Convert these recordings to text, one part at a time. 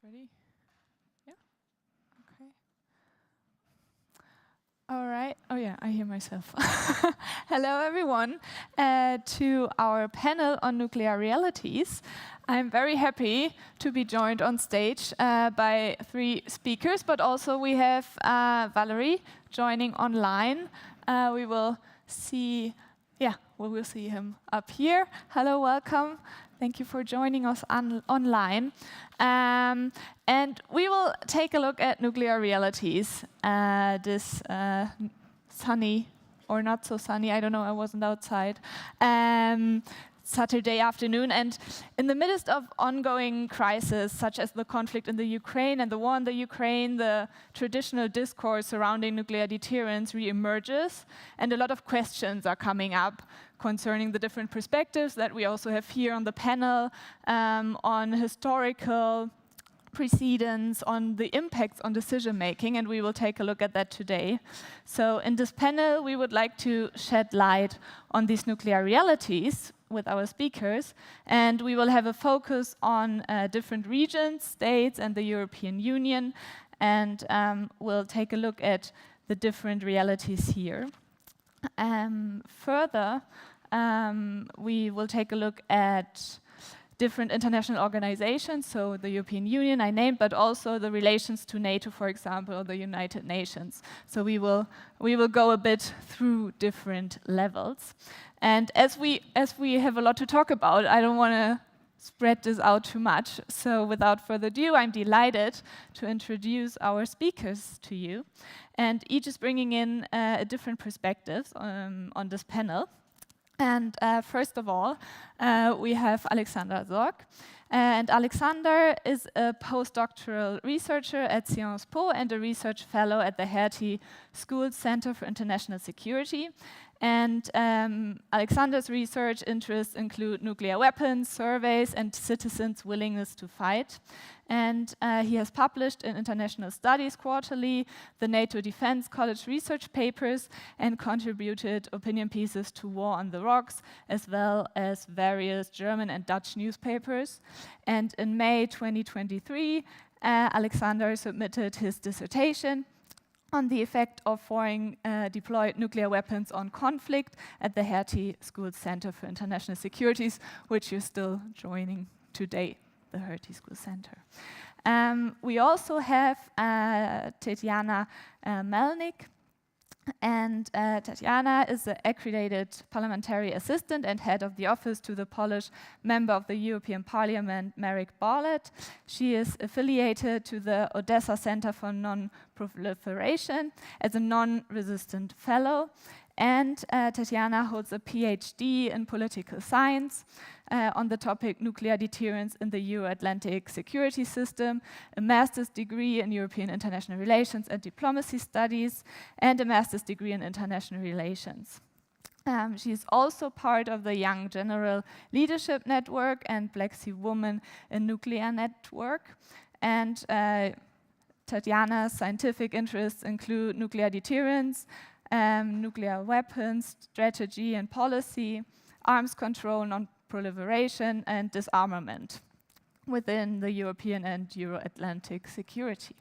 Everyone's ready? Yeah? Okay. All right. Oh yeah, I hear myself. Hello everyone to our panel on nuclear realities. I'm very happy to be joined on stage by three speakers, but also we have Valery joining online. We will see him up here. Hello, welcome. Thank you for joining us online. And we will take a look at nuclear realities this sunny or not so sunny, I don't know, I wasn't outside, Saturday afternoon. And in the midst of ongoing crises, such as the conflict in the Ukraine and the war in the Ukraine, the traditional discourse surrounding nuclear deterrence re-emerges, and a lot of questions are coming up concerning the different perspectives that we also have here on the panel, on historical precedents, on the impacts on decision-making, and we will take a look at that today. So in this panel, we would like to shed light on these nuclear realities with our speakers, and we will have a focus on different regions, states, and the European Union, and we'll take a look at the different realities here. Further, we will take a look at different international organizations, so the European Union I named, but also the relations to NATO, for example, or the United Nations. So we will go a bit through different levels. And as we have a lot to talk about, I don't want to spread this out too much. So without further ado, I'm delighted to introduce our speakers to you. And each is bringing in a different perspectives on this panel. And first of all, we have Alexander Sorg. And Alexander is a postdoctoral researcher at Sciences Po and a research fellow at the Hertie School Center for International Security. And Alexander's research interests include nuclear weapons, surveys, and citizens' willingness to fight. And he has published in International Studies Quarterly, the NATO Defense College research papers, and contributed opinion pieces to War on the Rocks, as well as various German and Dutch newspapers. And in May 2023, Alexander submitted his dissertation on the effect of foreign deployed nuclear weapons on conflict at the Hertie School Center for International Securities, which you're still joining today, the Hertie School Center. We also have Tetiana Melnyk. And Tetiana is an accredited parliamentary assistant and head of the office to the Polish member of the European Parliament, Marek Bartlett. She is affiliated to the Odessa Center for Non-Proliferation as a non-resistant fellow. And Tetiana holds a PhD in political science on the topic nuclear deterrence in the Euro-Atlantic security system, a master's degree in European international relations and diplomacy studies, and a master's degree in international relations. She is also part of the Young General Leadership Network and Black Sea Women in Nuclear Network. And Tetiana's scientific interests include nuclear deterrence, nuclear weapons, strategy and policy, arms control, non-proliferation, and disarmament within the European and Euro-Atlantic security.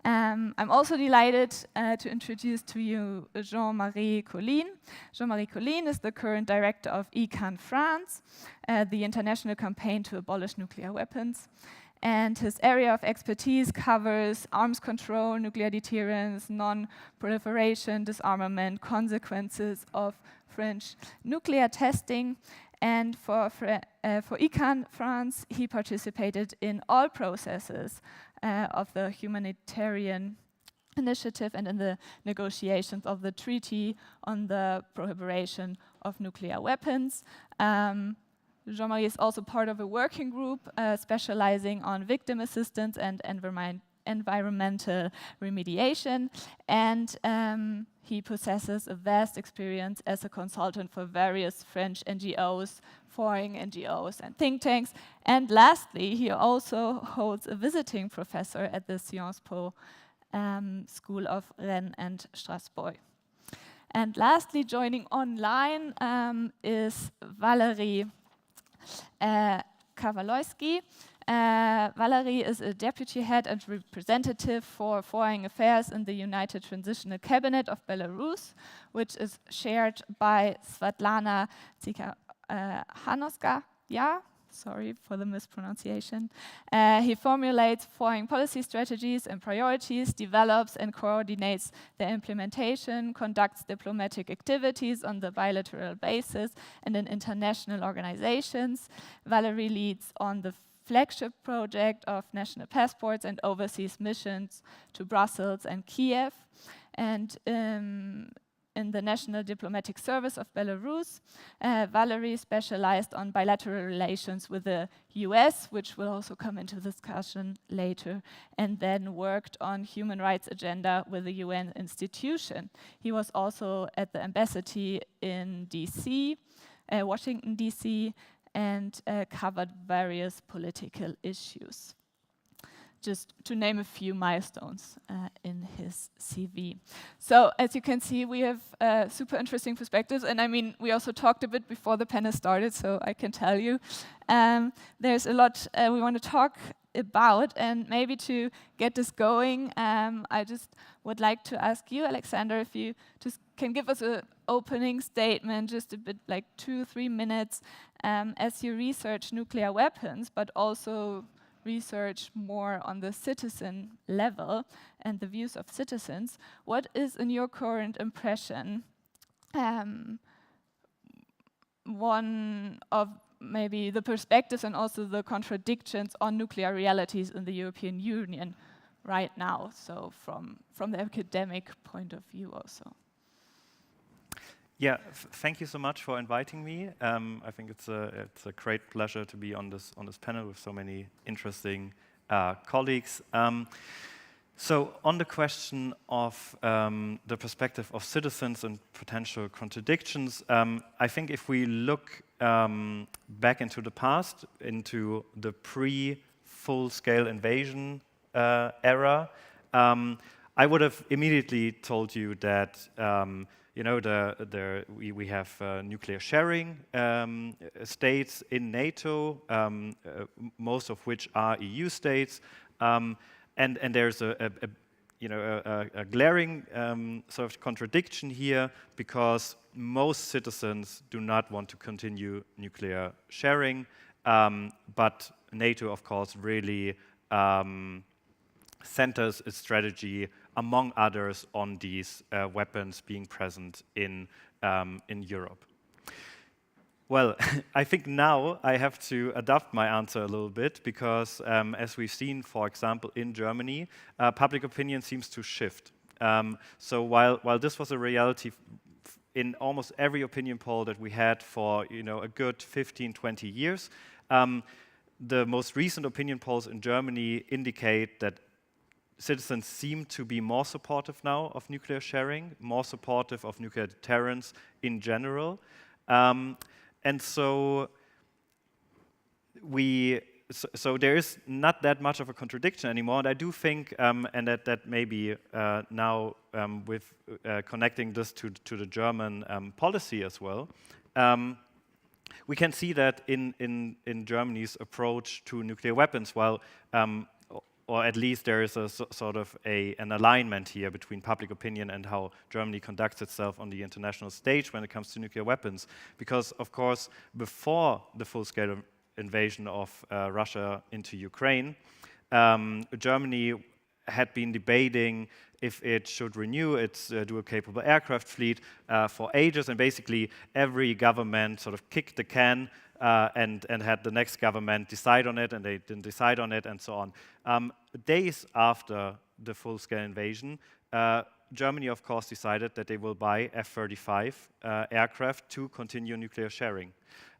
I'm also delighted to introduce to you Jean-Marie Collin. Jean-Marie Collin is the current director of ICAN France, the international campaign to abolish nuclear weapons. And his area of expertise covers arms control, nuclear deterrence, non-proliferation, disarmament, consequences of French nuclear testing. And for ICAN France, he participated in all processes of the humanitarian initiative and in the negotiations of the Treaty on the Prohibition of Nuclear Weapons. Jean-Marie is also part of a working group specializing on victim assistance and environmental remediation, and he possesses a vast experience as a consultant for various French NGOs, foreign NGOs, and think tanks. And lastly, he also holds a visiting professor at the Sciences Po School of Rennes and Strasbourg. And lastly, joining online is Valery Kavaleuski. Valery is a deputy head and representative for foreign affairs in the United Transitional Cabinet of Belarus, which is shared by Svetlana Tsikhanouska. Yeah, sorry for the mispronunciation. He formulates foreign policy strategies and priorities, develops and coordinates their implementation, conducts diplomatic activities on the bilateral basis and in international organizations. Valery leads on the flagship project of national passports and overseas missions to Brussels and Kiev. And in the National Diplomatic Service of Belarus, Valery specialized on bilateral relations with the US, which will also come into discussion later, and then worked on human rights agenda with the UN institution. He was also at the embassy in DC, Washington, DC, and covered various political issues. Just to name a few milestones in his CV. So as you can see, we have super interesting perspectives. And I mean, we also talked a bit before the panel started, so I can tell you. There's a lot we want to talk about. And maybe to get this going, I just would like to ask you, Alexander, if you just can give us an opening statement, just a bit like 2-3 minutes, as you research nuclear weapons, but also research more on the citizen level and the views of citizens. What is, in your current impression, one of maybe the perspectives and also the contradictions on nuclear realities in the European Union right now? So from the academic point of view also. Yeah, thank you so much for inviting me. I think it's a great pleasure to be on this panel with so many interesting colleagues. So on the question of the perspective of citizens and potential contradictions, I think if we look back into the past, into the pre-full-scale invasion era, I would have immediately told you that you know, we have nuclear sharing states in NATO, most of which are EU states, and there's a glaring sort of contradiction here, because most citizens do not want to continue nuclear sharing, but NATO, of course, really centers its strategy, among others, on these weapons being present in Europe. Well, I think now I have to adapt my answer a little bit, because as we've seen, for example, in Germany, public opinion seems to shift. So while this was a reality in almost every opinion poll that we had for a good 15-20 years, the most recent opinion polls in Germany indicate that citizens seem to be more supportive now of nuclear sharing, more supportive of nuclear deterrence in general. And so there is not that much of a contradiction anymore. And I do think, and that maybe now with connecting this to the German policy as well, we can see that in Germany's approach to nuclear weapons, while or at least there is a sort of an alignment here between public opinion and how Germany conducts itself on the international stage when it comes to nuclear weapons. Because, of course, before the full-scale invasion of Russia into Ukraine, Germany had been debating if it should renew its dual-capable aircraft fleet for ages, and basically every government sort of kicked the can and had the next government decide on it, and they didn't decide on it, and so on. Days after the full-scale invasion, Germany, of course, decided that they will buy F-35 aircraft to continue nuclear sharing.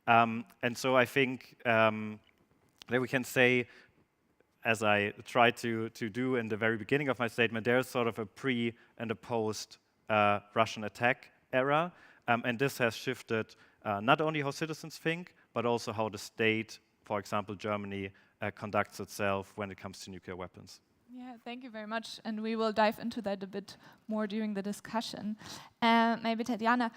And so I think that we can say, as I tried to do in the very beginning of my statement, there's sort of a pre- and a post-Russian attack era, and this has shifted not only how citizens think, but also how the state, for example, Germany, conducts itself when it comes to nuclear weapons. Yeah, thank you very much, and we will dive into that a bit more during the discussion. Maybe Tetiana,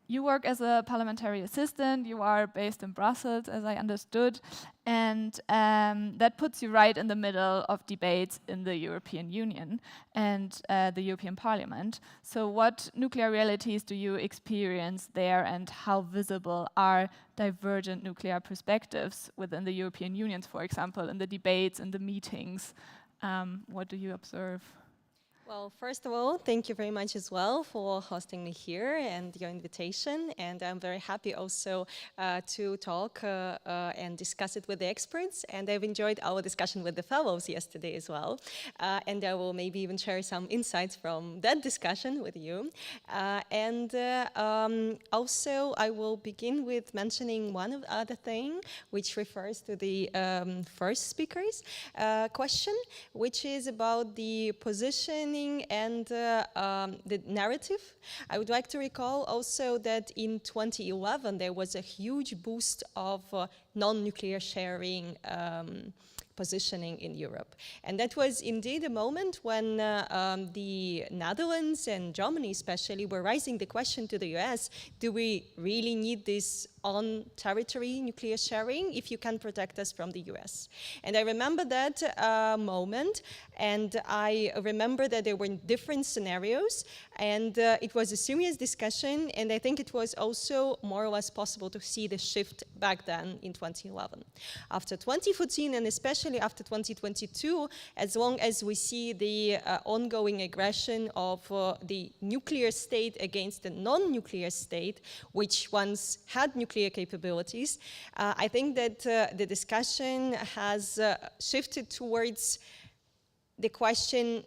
you work as a parliamentary assistant. You are based in Brussels, as I understood, and that puts you right in the middle of debates in the European Union and the European Parliament. So what nuclear realities do you experience there, and how visible are divergent nuclear perspectives within the European Union, for example, in the debates, in the meetings? What do you observe? Well, first of all, thank you very much as well for hosting me here and your invitation. And I'm very happy also to talk and discuss it with the experts. And I've enjoyed our discussion with the fellows yesterday as well. And I will maybe even share some insights from that discussion with you. Also, I will begin with mentioning one other thing, which refers to the first speaker's question, which is about the positioning and the narrative. I would like to recall also that in 2011 there was a huge boost of non-nuclear sharing positioning in Europe. And that was indeed a moment when the Netherlands and Germany especially were raising the question to the US, do we really need this on-territory nuclear sharing if you can protect us from the US? And I remember that moment, and I remember that there were different scenarios, and it was a serious discussion, and I think it was also more or less possible to see the shift back then in 2011. After 2014, and especially after 2022, as long as we see the ongoing aggression of the nuclear state against the non-nuclear state, which once had nuclear capabilities, I think that the discussion has shifted towards the question,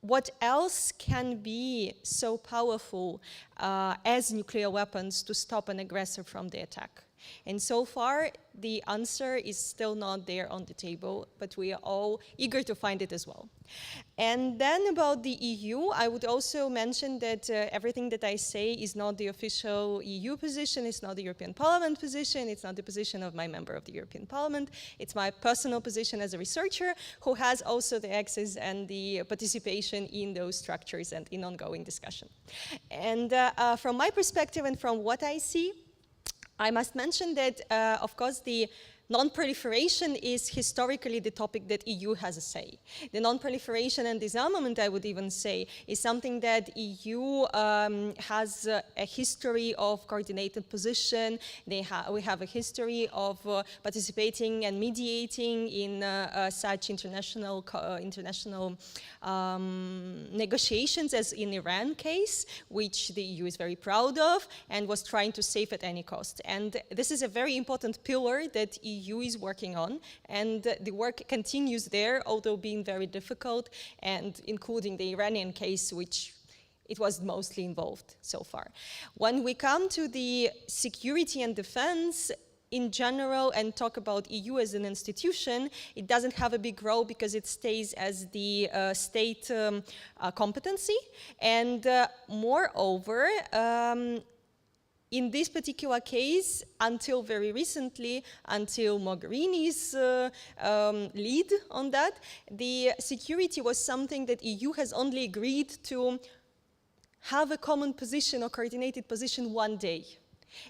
what else can be so powerful as nuclear weapons to stop an aggressor from the attack? And so far, the answer is still not there on the table, but we are all eager to find it as well. And then about the EU, I would also mention that everything that I say is not the official EU position, it's not the European Parliament position, it's not the position of my member of the European Parliament, it's my personal position as a researcher who has also the access and the participation in those structures and in ongoing discussion. And from my perspective and from what I see, I must mention that, of course, the non-proliferation is historically the topic that EU has a say. The non-proliferation and disarmament, I would even say, is something that EU has a history of coordinated position. We have a history of participating and mediating in such international negotiations as in Iran case, which the EU is very proud of and was trying to save at any cost. And this is a very important pillar that EU is working on, and the work continues there, although being very difficult, and including the Iranian case, which it was mostly involved so far. When we come to the security and defense in general and talk about EU as an institution, it doesn't have a big role because it stays as the state competency. And moreover, in this particular case, until very recently, until Mogherini's lead on that, the security was something that EU has only agreed to have a common position or coordinated position one day.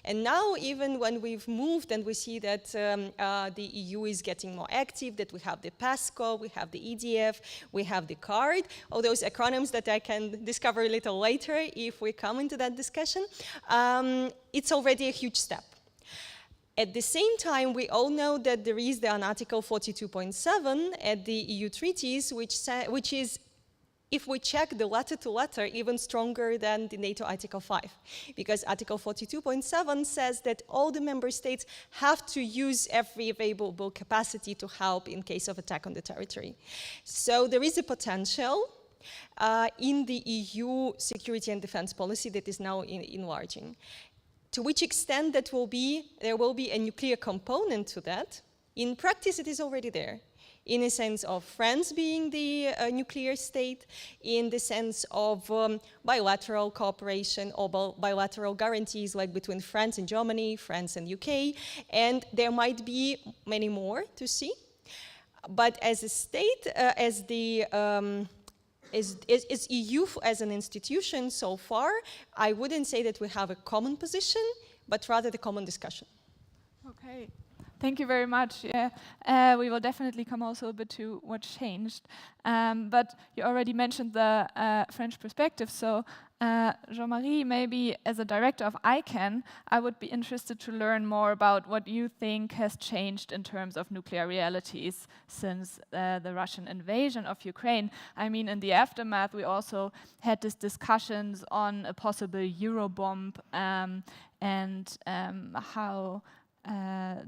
And now, even when we've moved and we see that the EU is getting more active, that we have the PESCO, we have the EDF, we have the CARD, all those acronyms that I can discover a little later if we come into that discussion, it's already a huge step. At the same time, we all know that there is the Article 42.7 at the EU treaties, which is, if we check the letter to letter, even stronger than the NATO Article 5. Because Article 42.7 says that all the member states have to use every available capacity to help in case of attack on the territory. So there is a potential in the EU security and defense policy that is now enlarging. To which extent there will be a nuclear component to that, in practice it is already there. In a sense of France being the nuclear state, in the sense of bilateral cooperation or bilateral guarantees like between France and Germany, France and UK, and there might be many more to see. But as a state, as the Is EU as an institution so far? I wouldn't say that we have a common position, but rather the common discussion. Okay, thank you very much. Yeah, we will definitely come also a bit to what changed. But you already mentioned the French perspective. So Jean-Marie, maybe as a director of ICAN, I would be interested to learn more about what you think has changed in terms of nuclear realities since the Russian invasion of Ukraine. I mean, in the aftermath, we also had these discussions on a possible Eurobomb and how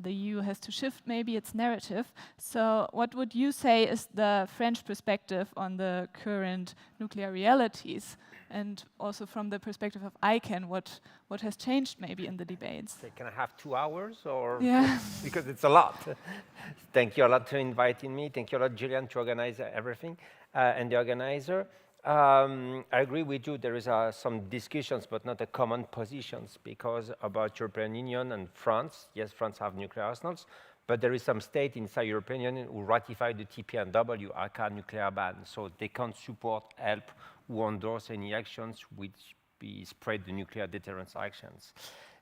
the EU has to shift maybe its narrative. So what would you say is the French perspective on the current nuclear realities? And also from the perspective of ICAN, what has changed maybe in the debates? Can I have 2 hours or? Yeah. Because it's a lot. Thank you a lot for inviting me. Thank you a lot, Julian, to organize everything and the organizer. I agree with you. There is some discussions, but not a common positions, because about European Union and France. Yes, France have nuclear arsenals, but there is some state inside European Union who ratified the TPNW, ICAN nuclear ban, so they can't support, help, or endorse any actions which spread the nuclear deterrence actions.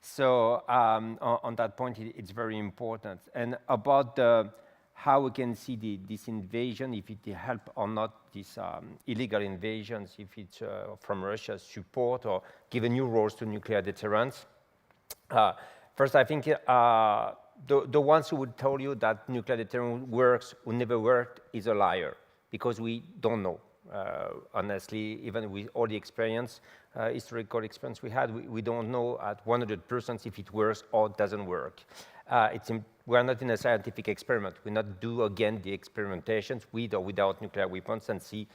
So on that point, it's very important. And about how we can see this invasion, if it help or not, these illegal invasions, if it's from Russia's support or give new roles to nuclear deterrence. First, I think the ones who would tell you that nuclear deterrence works or never worked is a liar, because we don't know. Honestly, even with all the experience, historical experience we had, we don't know at 100% if it works or doesn't work. We're not in a scientific experiment. We not do again the experimentations with or without nuclear weapons and see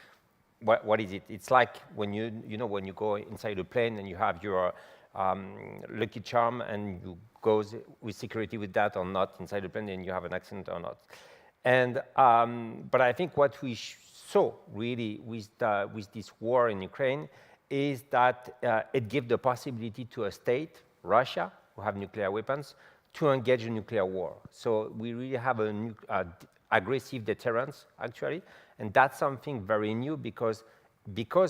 what is it. It's like when when you go inside a plane and you have your lucky charm and you go with security with that or not inside the plane and you have an accident or not. And but I think what we saw really with this war in Ukraine is that it gives the possibility to a state, Russia, who have nuclear weapons, to engage in nuclear war. So we really have an aggressive deterrence, actually, and that's something very new, because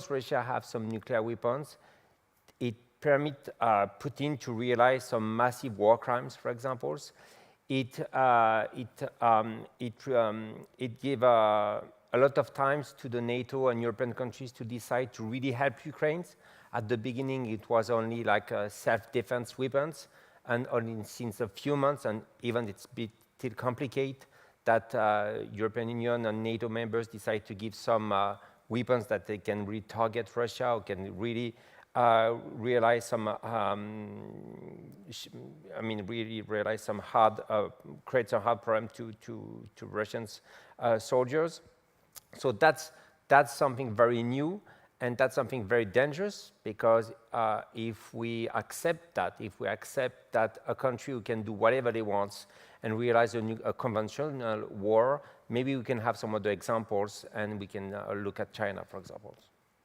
Russia have some nuclear weapons, it permits Putin to realize some massive war crimes, for example. It gives a lot of times to the NATO and European countries to decide to really help Ukraine. At the beginning, it was only like self-defense weapons, and only since a few months, and even it's a bit still complicated, that European Union and NATO members decide to give some weapons that they can really target Russia, or can really realize some, really realize some hard, create some hard problem to Russians soldiers. So that's something very new. And that's something very dangerous, because if we accept that a country who can do whatever they want and realize a conventional war, maybe we can have some other examples, and we can look at China, for example.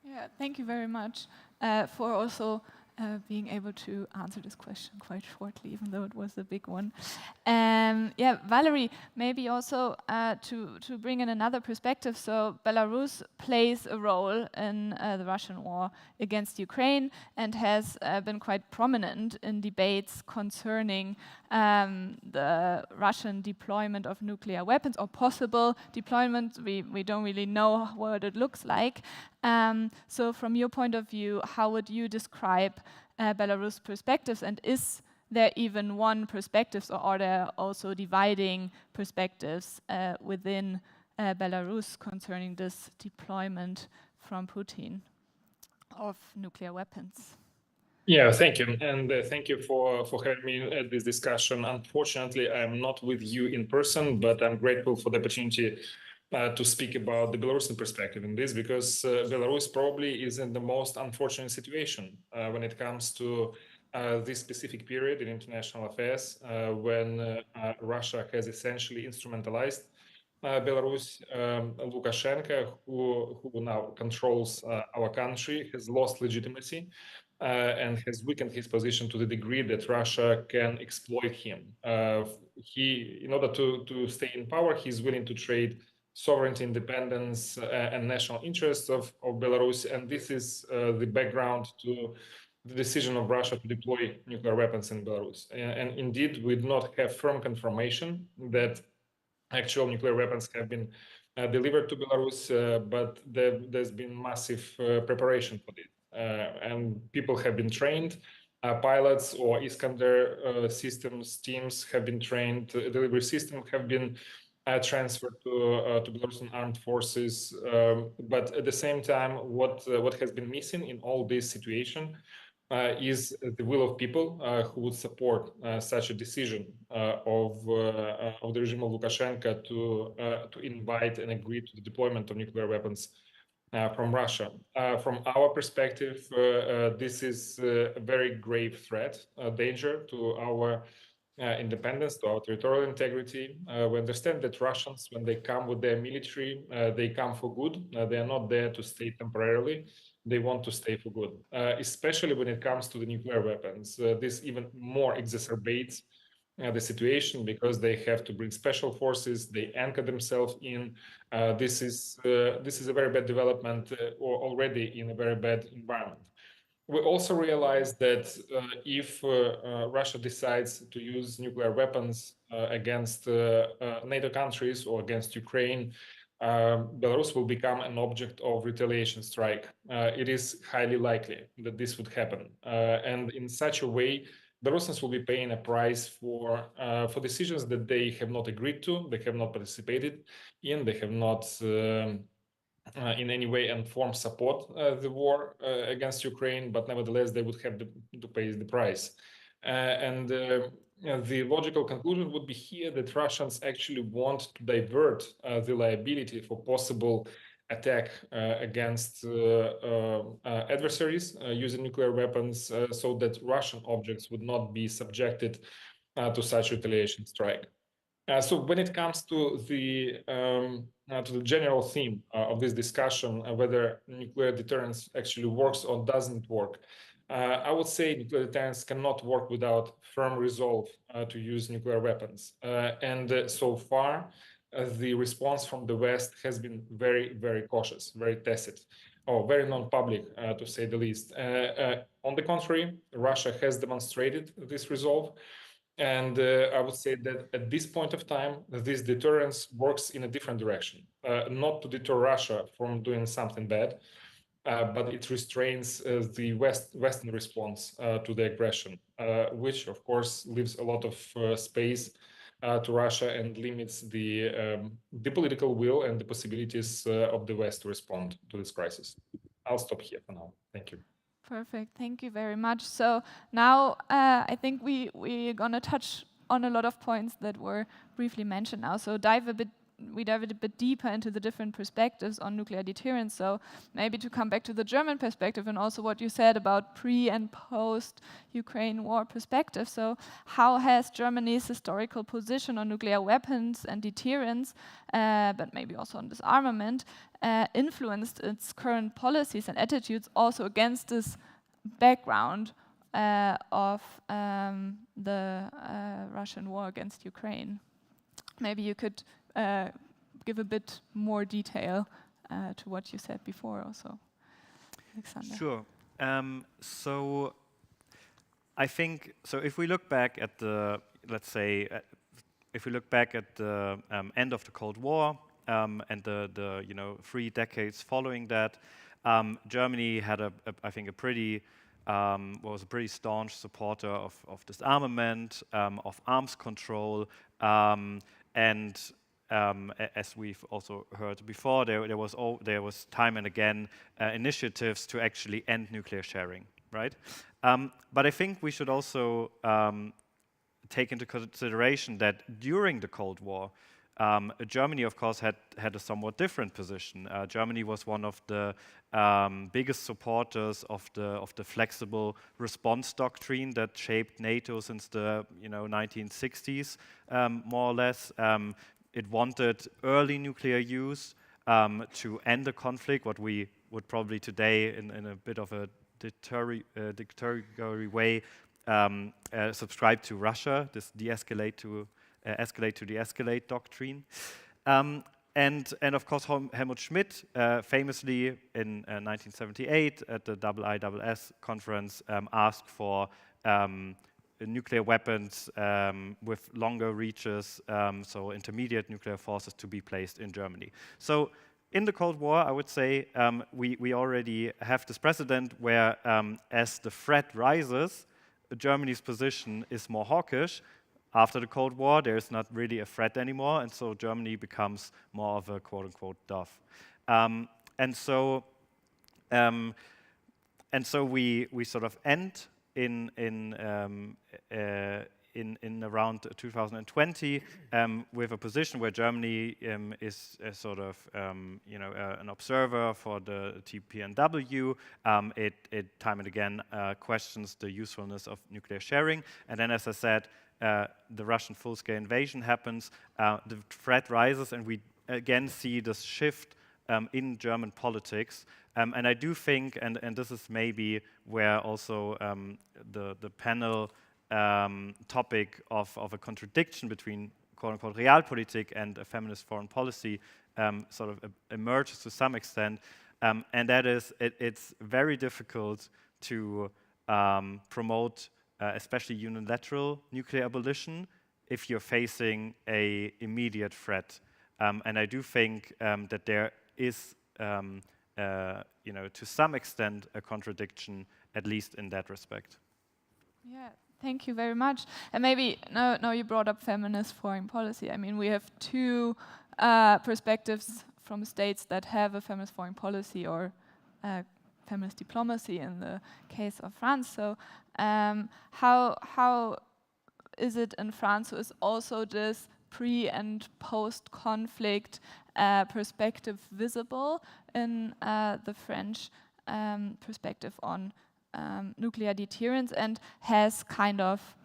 Yeah, thank you very much for also being able to answer this question quite shortly, even though it was a big one. Yeah, Valery, maybe also to bring in another perspective. So Belarus plays a role in the Russian war against Ukraine, and has been quite prominent in debates concerning the Russian deployment of nuclear weapons, or possible deployment. We don't really know what it looks like. So from your point of view, how would you describe Belarus perspectives, and is there even one perspective, or are there also dividing perspectives within Belarus concerning this deployment from Putin of nuclear weapons? Yeah, thank you. And thank you for having me at this discussion. Unfortunately, I'm not with you in person, but I'm grateful for the opportunity to speak about the Belarusian perspective in this, because Belarus probably is in the most unfortunate situation when it comes to this specific period in international affairs, when Russia has essentially instrumentalized Belarus. Lukashenko, who now controls our country, has lost legitimacy and has weakened his position to the degree that Russia can exploit him. In order to stay in power, he's willing to trade sovereignty, independence, and national interests of Belarus. And this is the background to the decision of Russia to deploy nuclear weapons in Belarus. And indeed, we do not have firm confirmation that actual nuclear weapons have been delivered to Belarus, but there's been massive preparation for this. And people have been trained, pilots or Iskander systems teams have been trained, delivery system have been transferred to Belarusian armed forces. But at the same time, what has been missing in all this situation is the will of people who would support such a decision of the regime of Lukashenko to invite and agree to the deployment of nuclear weapons from Russia. From our perspective, this is a very grave threat, danger to our independence, to our territorial integrity. We understand that Russians, when they come with their military, they come for good. They are not there to stay temporarily. They want to stay for good, especially when it comes to the nuclear weapons. This even more exacerbates the situation because they have to bring special forces. They anchor themselves in. This is a very bad development, or already in a very bad environment. We also realize that if Russia decides to use nuclear weapons against NATO countries or against Ukraine, Belarus will become an object of retaliation strike. It is highly likely that this would happen. And in such a way, Belarusians will be paying a price for decisions that they have not agreed to, they have not participated in, they have not in any way and form support the war against Ukraine, but nevertheless they would have to pay the price. The logical conclusion would be here that Russians actually want to divert the liability for possible attack against adversaries using nuclear weapons so that Russian objects would not be subjected to such retaliation strike. So when it comes to the general theme of this discussion, whether nuclear deterrence actually works or doesn't work, I would say nuclear deterrence cannot work without firm resolve to use nuclear weapons. So far, the response from the West has been very, very cautious, very tacit, or very non-public, to say the least. On the contrary, Russia has demonstrated this resolve. And I would say that at this point of time, this deterrence works in a different direction, not to deter Russia from doing something bad, but it restrains the Western response to the aggression, which of course leaves a lot of space to Russia and limits the political will and the possibilities of the West to respond to this crisis. I'll stop here for now. Thank you. Perfect, thank you very much. So now I think we're gonna touch on a lot of points that were briefly mentioned now. So we dive a bit deeper into the different perspectives on nuclear deterrence. So maybe to come back to the German perspective and also what you said about pre and post Ukraine war perspective. So how has Germany's historical position on nuclear weapons and deterrence, but maybe also on disarmament, influenced its current policies and attitudes also against this background of the Russian war against Ukraine? Maybe you could give a bit more detail to what you said before also, Alexander. Sure. So I think, so if we look back at the, let's say, if we look back at the end of the Cold War and the 3 decades following that, Germany had I think a pretty was a pretty staunch supporter of disarmament, of arms control, and as we've also heard before, there was time and again initiatives to actually end nuclear sharing, right? But I think we should also take into consideration that during the Cold War, Germany, of course, had a somewhat different position. Germany was one of the biggest supporters of the flexible response doctrine that shaped NATO since the 1960s, more or less. It wanted early nuclear use to end the conflict, what we would probably today, in a bit of a dictatorial way, subscribe to Russia, this escalate to de-escalate doctrine. And of course, Helmut Schmidt famously in 1978 at the IISS conference asked for nuclear weapons with longer reaches, so intermediate nuclear forces to be placed in Germany. So in the Cold War, I would say we already have this precedent where as the threat rises, Germany's position is more hawkish. After the Cold War, there's not really a threat anymore, and so Germany becomes more of a quote-unquote dove. And so we sort of end in around 2020 with a position where Germany is sort of an observer for the TPNW. It time and again questions the usefulness of nuclear sharing, and then, as I said, the Russian full-scale invasion happens, the threat rises, and we again see this shift in German politics. And I do think, and this is maybe where also the panel topic of a contradiction between quote-unquote realpolitik and a feminist foreign policy sort of emerges to some extent, and that is, it's very difficult to promote especially unilateral nuclear abolition if you're facing an immediate threat. And I do think that there is, to some extent, a contradiction, at least in that respect. Yeah, thank you very much. And maybe, now you brought up feminist foreign policy. I mean, we have two perspectives from states that have a feminist foreign policy or feminist diplomacy in the case of France. So how is it in France? So is also this pre and post-conflict perspective visible in the French perspective on nuclear deterrence, and has kind of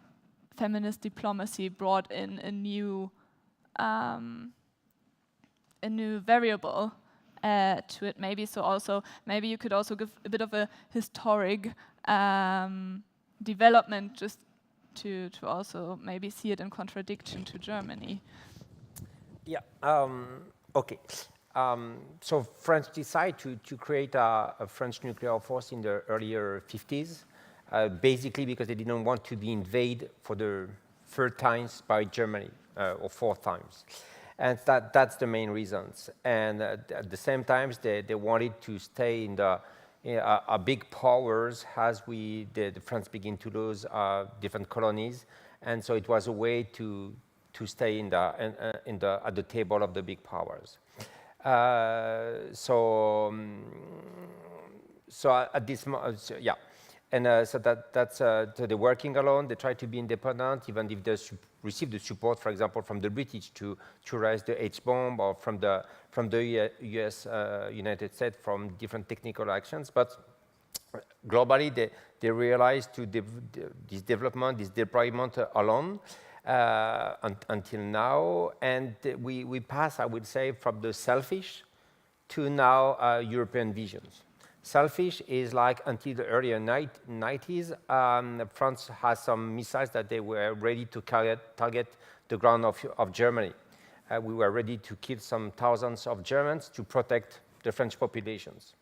feminist diplomacy brought in a new variable to it, maybe? So also, maybe you could also give a bit of a historic development, just to also maybe see it in contradiction to Germany. Yeah, okay. So France decided to create a French nuclear force in the earlier 50s, basically because they didn't want to be invaded for the third times by Germany, or fourth times. And that's the main reasons. And at the same time, they wanted to stay in the big powers as the France began to lose different colonies. And so it was a way to stay at the table of the big powers. So at this moment, yeah. And so that's so they're working alone. They try to be independent, even if they receive the support, for example, from the British to raise the H-bomb, or from the US, United States, from different technical actions. But globally, they realize this development, this deployment alone until now, and we pass, I would say, from the selfish to now European visions. Selfish is like until the earlier 90s, France has some missiles that they were ready to target the ground of Germany. We were ready to kill some thousands of Germans to protect the French populations.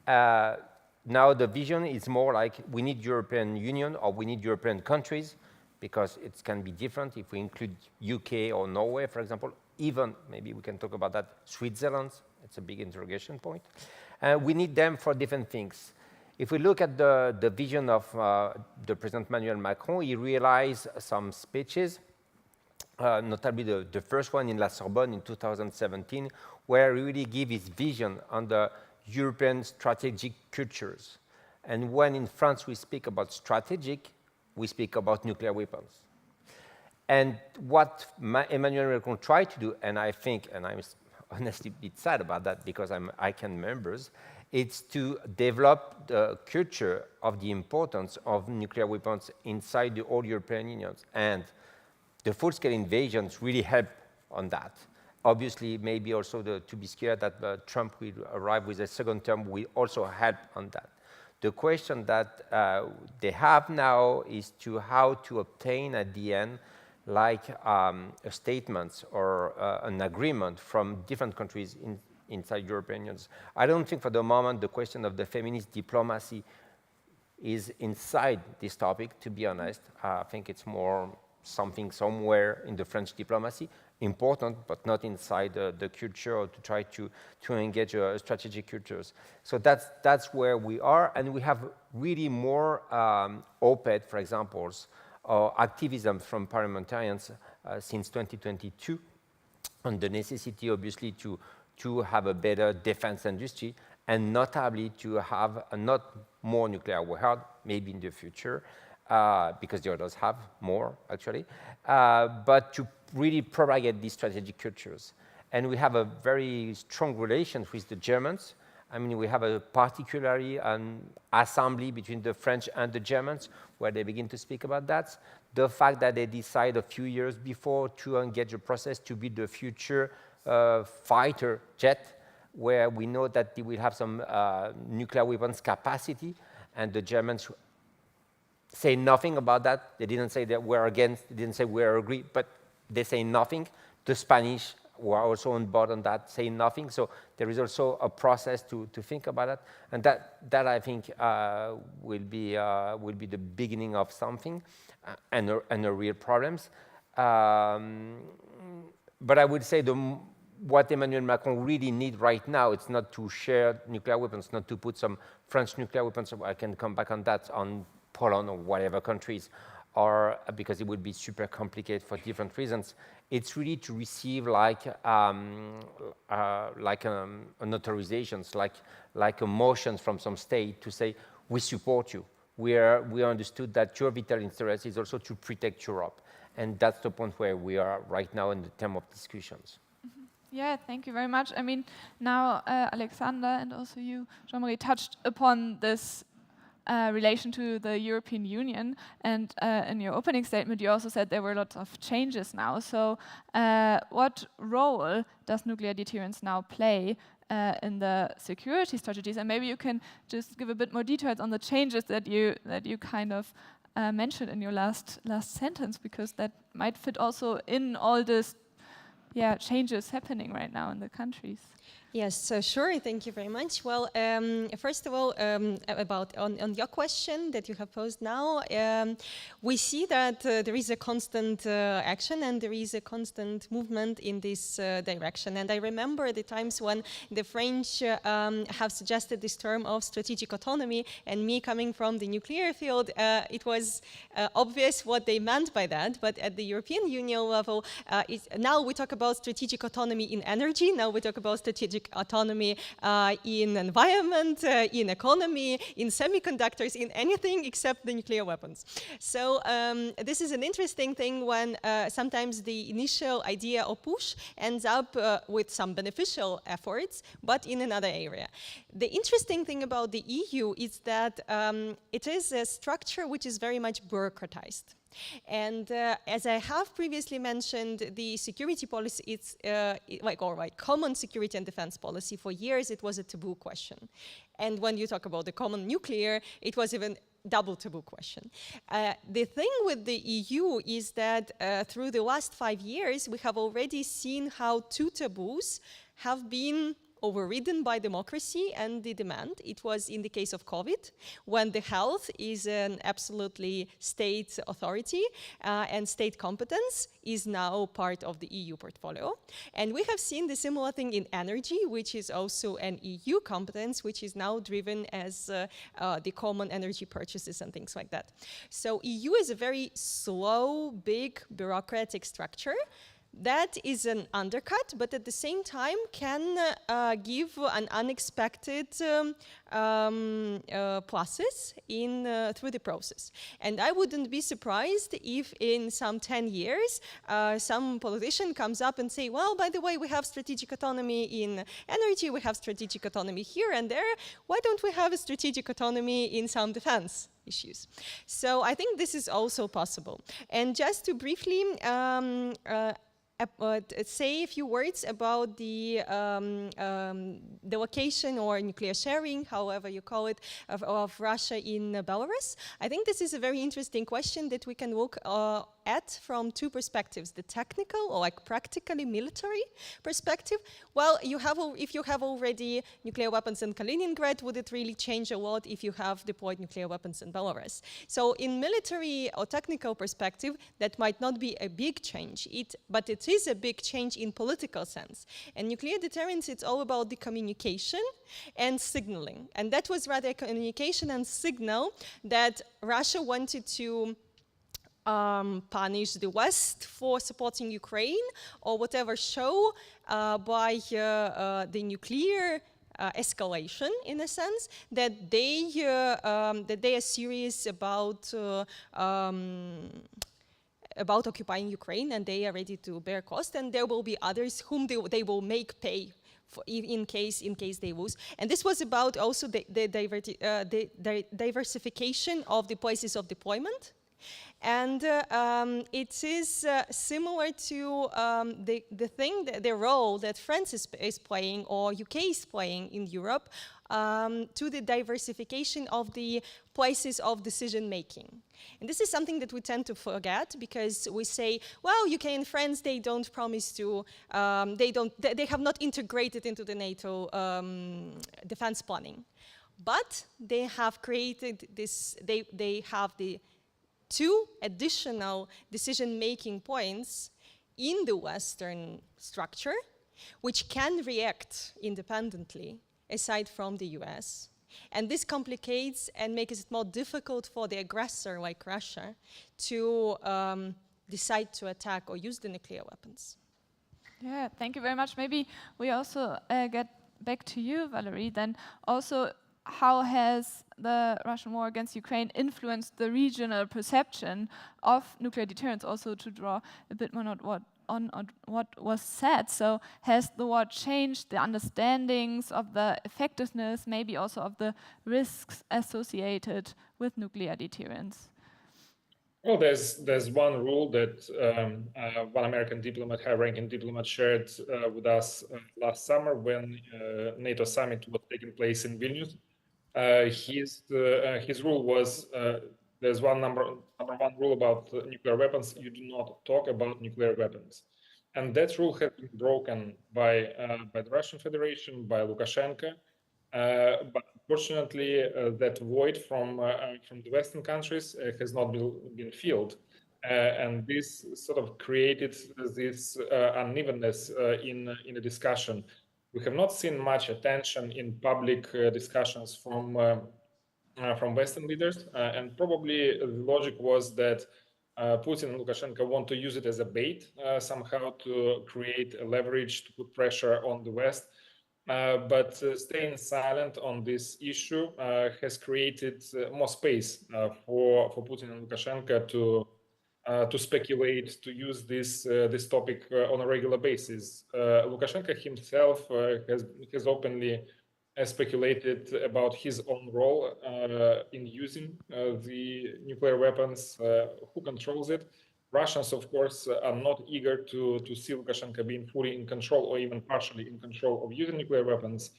Now the vision is more like we need European Union, or we need European countries, because it can be different if we include UK or Norway, for example. Even, maybe we can talk about that, Switzerland, it's a big interrogation point. We need them for different things. If we look at the vision of the President Emmanuel Macron, he realized some speeches, notably the first one in La Sorbonne in 2017, where he really gave his vision on the European strategic cultures. And when in France we speak about strategic, we speak about nuclear weapons. And what Emmanuel Macron tried to do, and I think, and I'm honestly a bit sad about that because I'm ICAN members, it's to develop the culture of the importance of nuclear weapons inside the whole European Union. And the full-scale invasions really help on that. Obviously, maybe also to be scared that Trump will arrive with a second term will also help on that. The question that they have now is how to obtain at the end like a statement or an agreement from different countries inside European Union. I don't think for the moment the question of the feminist diplomacy is inside this topic, to be honest. I think it's more something somewhere in the French diplomacy, important, but not inside the culture, or to try to engage strategic cultures. So that's where we are, and we have really more op-ed, for example, or activism from parliamentarians since 2022 on the necessity, obviously, to have a better defense industry, and notably to have not more nuclear warhead, maybe in the future, because the others have more, actually, but to really propagate these strategic cultures. And we have a very strong relation with the Germans. I mean, we have a particularly an assembly between the French and the Germans where they begin to speak about that. The fact that they decide a few years before to engage a process to build a future fighter jet, where we know that they will have some nuclear weapons capacity, and the Germans say nothing about that. They didn't say that we're against, they didn't say we're agree, but they say nothing. The Spanish were also on board on that, say nothing. So there is also a process to think about it, and that I think will be the beginning of something, and the real problems. But I would say what Emmanuel Macron really needs right now, it's not to share nuclear weapons, not to put some French nuclear weapons. I can come back on that, on Poland or whatever countries, or because it would be super complicated for different reasons. It's really to receive like an authorizations, like a motions from some state to say, we support you. We understood that your vital interest is also to protect Europe. And that's the point where we are right now in the term of discussions. Yeah, thank you very much. I mean, now Alexander and also you, Jean-Marie, touched upon this relation to the European Union, and in your opening statement you also said there were lots of changes now. So what role does nuclear deterrence now play in the security strategies? And maybe you can just give a bit more details on the changes that you kind of mentioned in your last sentence, because that might fit also in all this changes happening right now in the countries. Yes, sure. Thank you very much. Well, first of all, on your question that you have posed now, we see that there is a constant action and there is a constant movement in this direction. And I remember the times when the French have suggested this term of strategic autonomy, and me coming from the nuclear field, it was obvious what they meant by that. But at the European Union level, now we talk about strategic autonomy in energy. Now we talk about strategic autonomy in environment, in economy, in semiconductors, in anything except the nuclear weapons. So this is an interesting thing when sometimes the initial idea or push ends up with some beneficial efforts, but in another area. The interesting thing about the EU is that it is a structure which is very much bureaucratized. And as I have previously mentioned, the security policy, it's common security and defense policy. For years, it was a taboo question. And when you talk about the common nuclear, it was even double taboo question. The thing with the EU is that through the last 5 years, we have already seen how 2 taboos have been overridden by democracy and the demand. It was in the case of COVID, when the health is an absolutely state authority and state competence is now part of the EU portfolio. And we have seen the similar thing in energy, which is also an EU competence, which is now driven as the common energy purchases and things like that. So EU is a very slow, big, bureaucratic structure. That is an undercut, but at the same time can give an unexpected pluses through the process. And I wouldn't be surprised if in some 10 years, some politician comes up and say, well, by the way, we have strategic autonomy in energy, we have strategic autonomy here and there. Why don't we have a strategic autonomy in some defense issues? So I think this is also possible. And just to briefly say a few words about the location or nuclear sharing, however you call it, of Russia in Belarus. I think this is a very interesting question that we can look at from two perspectives: the technical, or like practically military perspective. Well, if you have already nuclear weapons in Kaliningrad, would it really change a lot if you have deployed nuclear weapons in Belarus? So in military or technical perspective, that might not be a big change, but it is a big change in political sense. And nuclear deterrence, it's all about the communication and signaling. And that was rather communication and signal that Russia wanted to punish the West for supporting Ukraine, or whatever, show by the nuclear escalation, in a sense, that they are serious about occupying Ukraine, and they are ready to bear cost, and there will be others whom they will make pay for in case they lose. And this was about also the diversification of the places of deployment. And it is similar to the role that France is playing, or UK is playing in Europe, to the diversification of the places of decision making. And this is something that we tend to forget, because we say, well, UK and France, they don't promise to, they have not integrated into the NATO defense planning. But they have created this, they have the two additional decision-making points in the Western structure, which can react independently, aside from the US. And this complicates and makes it more difficult for the aggressor, like Russia, to decide to attack or use the nuclear weapons. Yeah, thank you very much. Maybe we also get back to you, Valery, then also, how has the Russian war against Ukraine influenced the regional perception of nuclear deterrence, also to draw a bit more on what was said? So has the war changed the understandings of the effectiveness, maybe also of the risks associated with nuclear deterrence? Well, there's one rule that one American diplomat, high-ranking diplomat, shared with us last summer when NATO summit was taking place in Vilnius. His rule was, there's number one rule about nuclear weapons: you do not talk about nuclear weapons. And that rule has been broken by the Russian Federation, by Lukashenko. But unfortunately, that void from the Western countries has not been filled. And this sort of created this unevenness in the discussion. We have not seen much attention in public discussions from Western leaders, and probably the logic was that Putin and Lukashenko want to use it as a bait somehow to create a leverage to put pressure on the West. But staying silent on this issue has created more space for Putin and Lukashenko to speculate, to use this topic on a regular basis. Lukashenko himself has openly speculated about his own role in using the nuclear weapons, who controls it. Russians, of course, are not eager to see Lukashenko being fully in control, or even partially in control, of using nuclear weapons.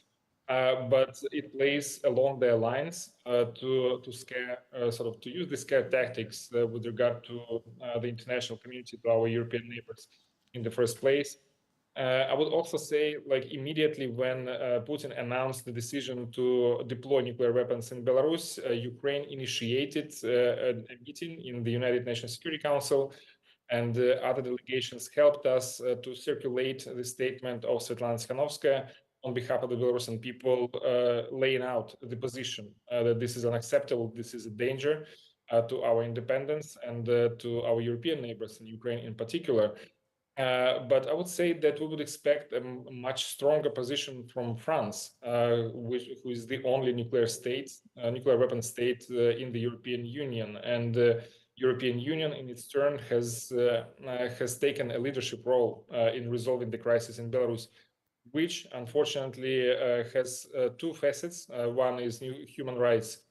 But it plays along their lines to scare, to use the scare tactics with regard to the international community, to our European neighbors in the first place. I would also say, like, immediately when Putin announced the decision to deploy nuclear weapons in Belarus, Ukraine initiated a meeting in the United Nations Security Council, and other delegations helped us to circulate the statement of Svetlana Tikhanovskaya on behalf of the Belarusian people, laying out the position that this is unacceptable, this is a danger to our independence and to our European neighbors, in Ukraine in particular. But I would say that we would expect a much stronger position from France, who is the only nuclear weapon state in the European Union. And the European Union, in its turn, has taken a leadership role in resolving the crisis in Belarus, which unfortunately has two facets. One is human rights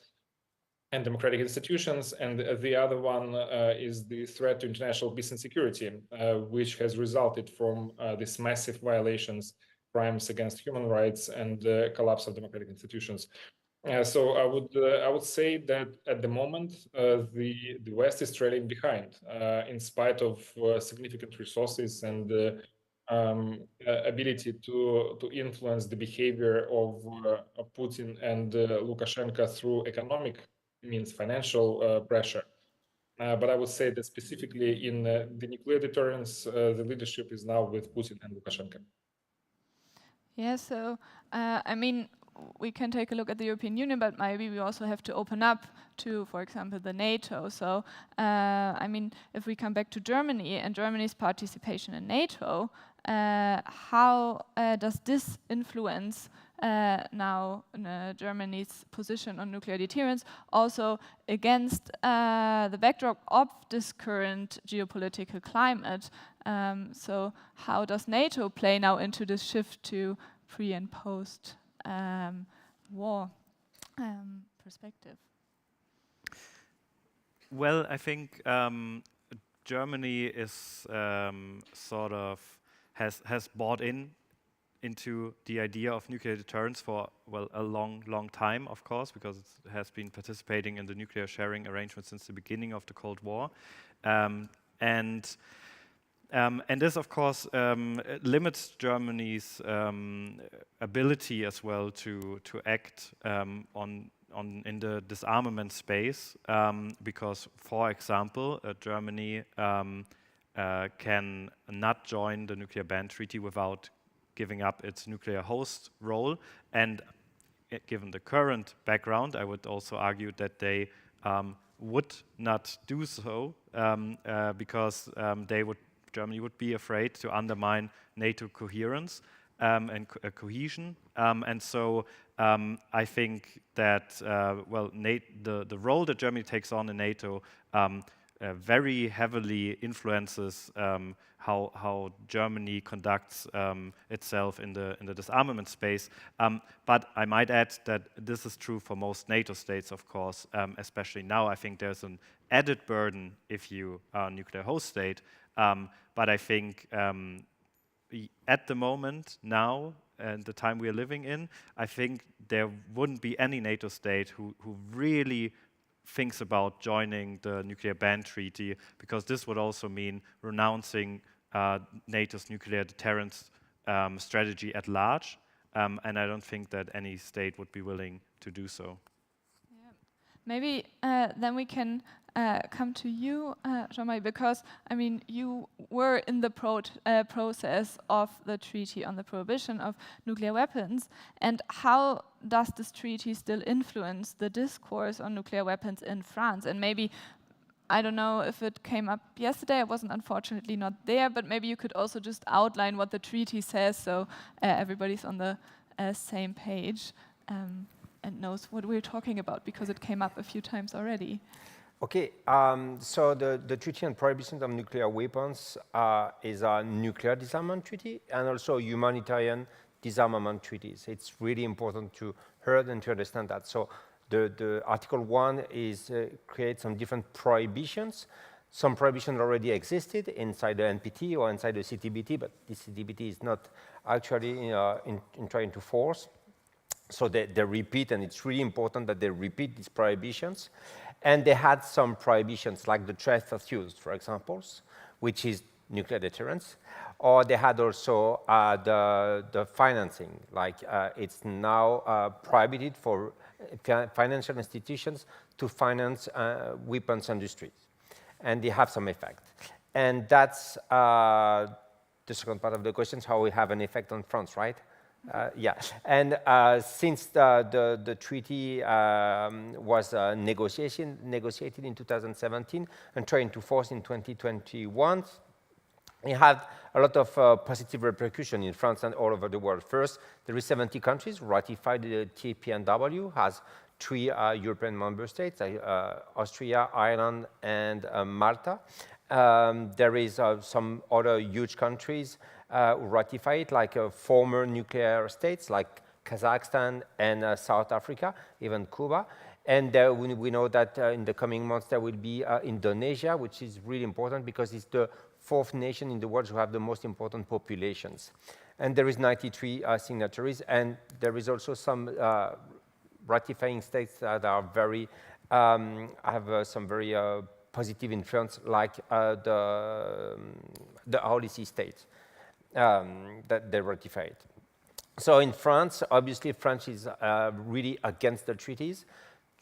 and democratic institutions, and the other one is the threat to international peace and security, which has resulted from these massive violations, crimes against human rights, and collapse of democratic institutions. So I would say that at the moment the West is trailing behind in spite of significant resources and ability to influence the behavior of Putin and Lukashenko through economic means, financial pressure. But I would say that specifically in the nuclear deterrence, the leadership is now with Putin and Lukashenko. Yeah, so I mean, we can take a look at the European Union, but maybe we also have to open up to, for example, the NATO. So, I mean, if we come back to Germany and Germany's participation in NATO, how does this influence now Germany's position on nuclear deterrence, also against the backdrop of this current geopolitical climate? So how does NATO play now into this shift to pre and post war perspective? Well, I think Germany is sort of has bought into the idea of nuclear deterrence for, well, a long time, of course, because it has been participating in the nuclear sharing arrangement since the beginning of the Cold War. And this, of course, limits Germany's ability as well to act in the disarmament space, because, for example, Germany can not join the nuclear ban treaty without giving up its nuclear host role. And given the current background, I would also argue that they would not do so because Germany would be afraid to undermine NATO coherence and cohesion. And so I think that, well, the role that Germany takes on in NATO very heavily influences how Germany conducts itself in the disarmament space. But I might add that this is true for most NATO states, of course, especially now. I think there's an added burden if you are a nuclear host state. But I think at the moment now, and the time we are living in, I think there wouldn't be any NATO state who really thinks about joining the nuclear ban treaty, because this would also mean renouncing NATO's nuclear deterrence strategy at large, and I don't think that any state would be willing to do so. Yeah. Maybe then we can come to you, Jean-Marie, because I mean you were in the process of the treaty on the prohibition of nuclear weapons, and how does this treaty still influence the discourse on nuclear weapons in France? And maybe, I don't know if it came up yesterday, I wasn't unfortunately not there, but maybe you could also just outline what the treaty says so everybody's on the same page and knows what we're talking about, because it came up a few times already. Okay, so the Treaty on Prohibition of Nuclear Weapons is a nuclear disarmament treaty and also humanitarian disarmament treaties. It's really important to hear and to understand that. So the Article 1 is creates some different prohibitions. Some prohibitions already existed inside the NPT or inside the CTBT, but the CTBT is not actually in trying to force. So they repeat, and it's really important that they repeat these prohibitions. And they had some prohibitions, like the threat of use, for example, which is nuclear deterrence. Or they had also the financing, like it's now prohibited for financial institutions to finance weapons industries. And they have some effect. And that's the second part of the question, how we have an effect on France, right? Yeah, and since the treaty was negotiated in 2017 and trying to force in 2021, it had a lot of positive repercussion in France and all over the world. First, there is 70 countries ratified the TPNW, has 3 European member states, Austria, Ireland, and Malta. There is some other huge countries who ratify it, like former nuclear states like Kazakhstan and South Africa, even Cuba. And we know that in the coming months there will be Indonesia, which is really important because it's the 4th nation in the world who have the most important populations. And there is 93 signatories, and there is also some ratifying states that are very, have some very positive influence, like the RDC states that they ratified. So in France, obviously France is really against the treaties.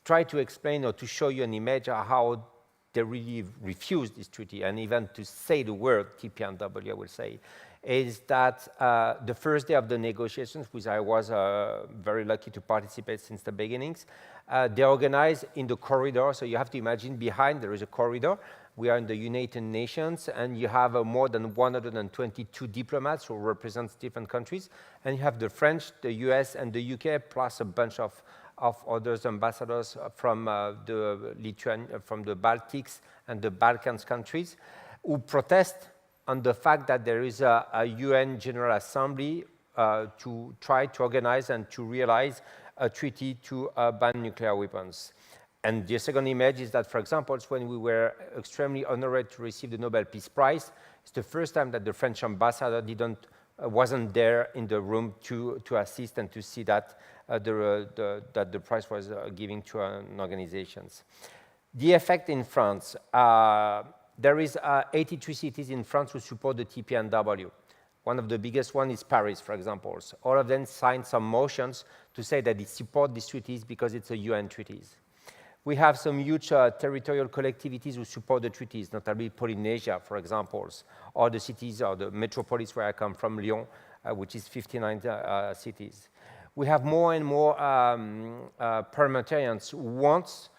Try to explain or to show you an image of how they really refused this treaty, and even to say the word TPNW, I will say, is that the first day of the negotiations, which I was very lucky to participate since the beginnings, they organized in the corridor. So you have to imagine behind there is a corridor. We are in the United Nations, and you have more than 122 diplomats who represent different countries. And you have the French, the US, and the UK, plus a bunch of others ambassadors from from the Baltics and the Balkans countries, who protest on the fact that there is a UN General Assembly to try to organize and to realize a treaty to ban nuclear weapons. And the second image is that, for example, when we were extremely honored to receive the Nobel Peace Prize, it's the first time that the French ambassador wasn't there in the room to assist and to see that that the prize was given to organizations. The effect in France, there is 83 cities in France who support the TPNW. One of the biggest one is Paris, for example. So all of them signed some motions to say that they support these treaties because it's a UN treaties. We have some huge territorial collectivities who support the treaties, notably Polynesia, for example, or the cities or the metropolis where I come from, Lyon, which is 59 cities. We have more and more parliamentarians who want,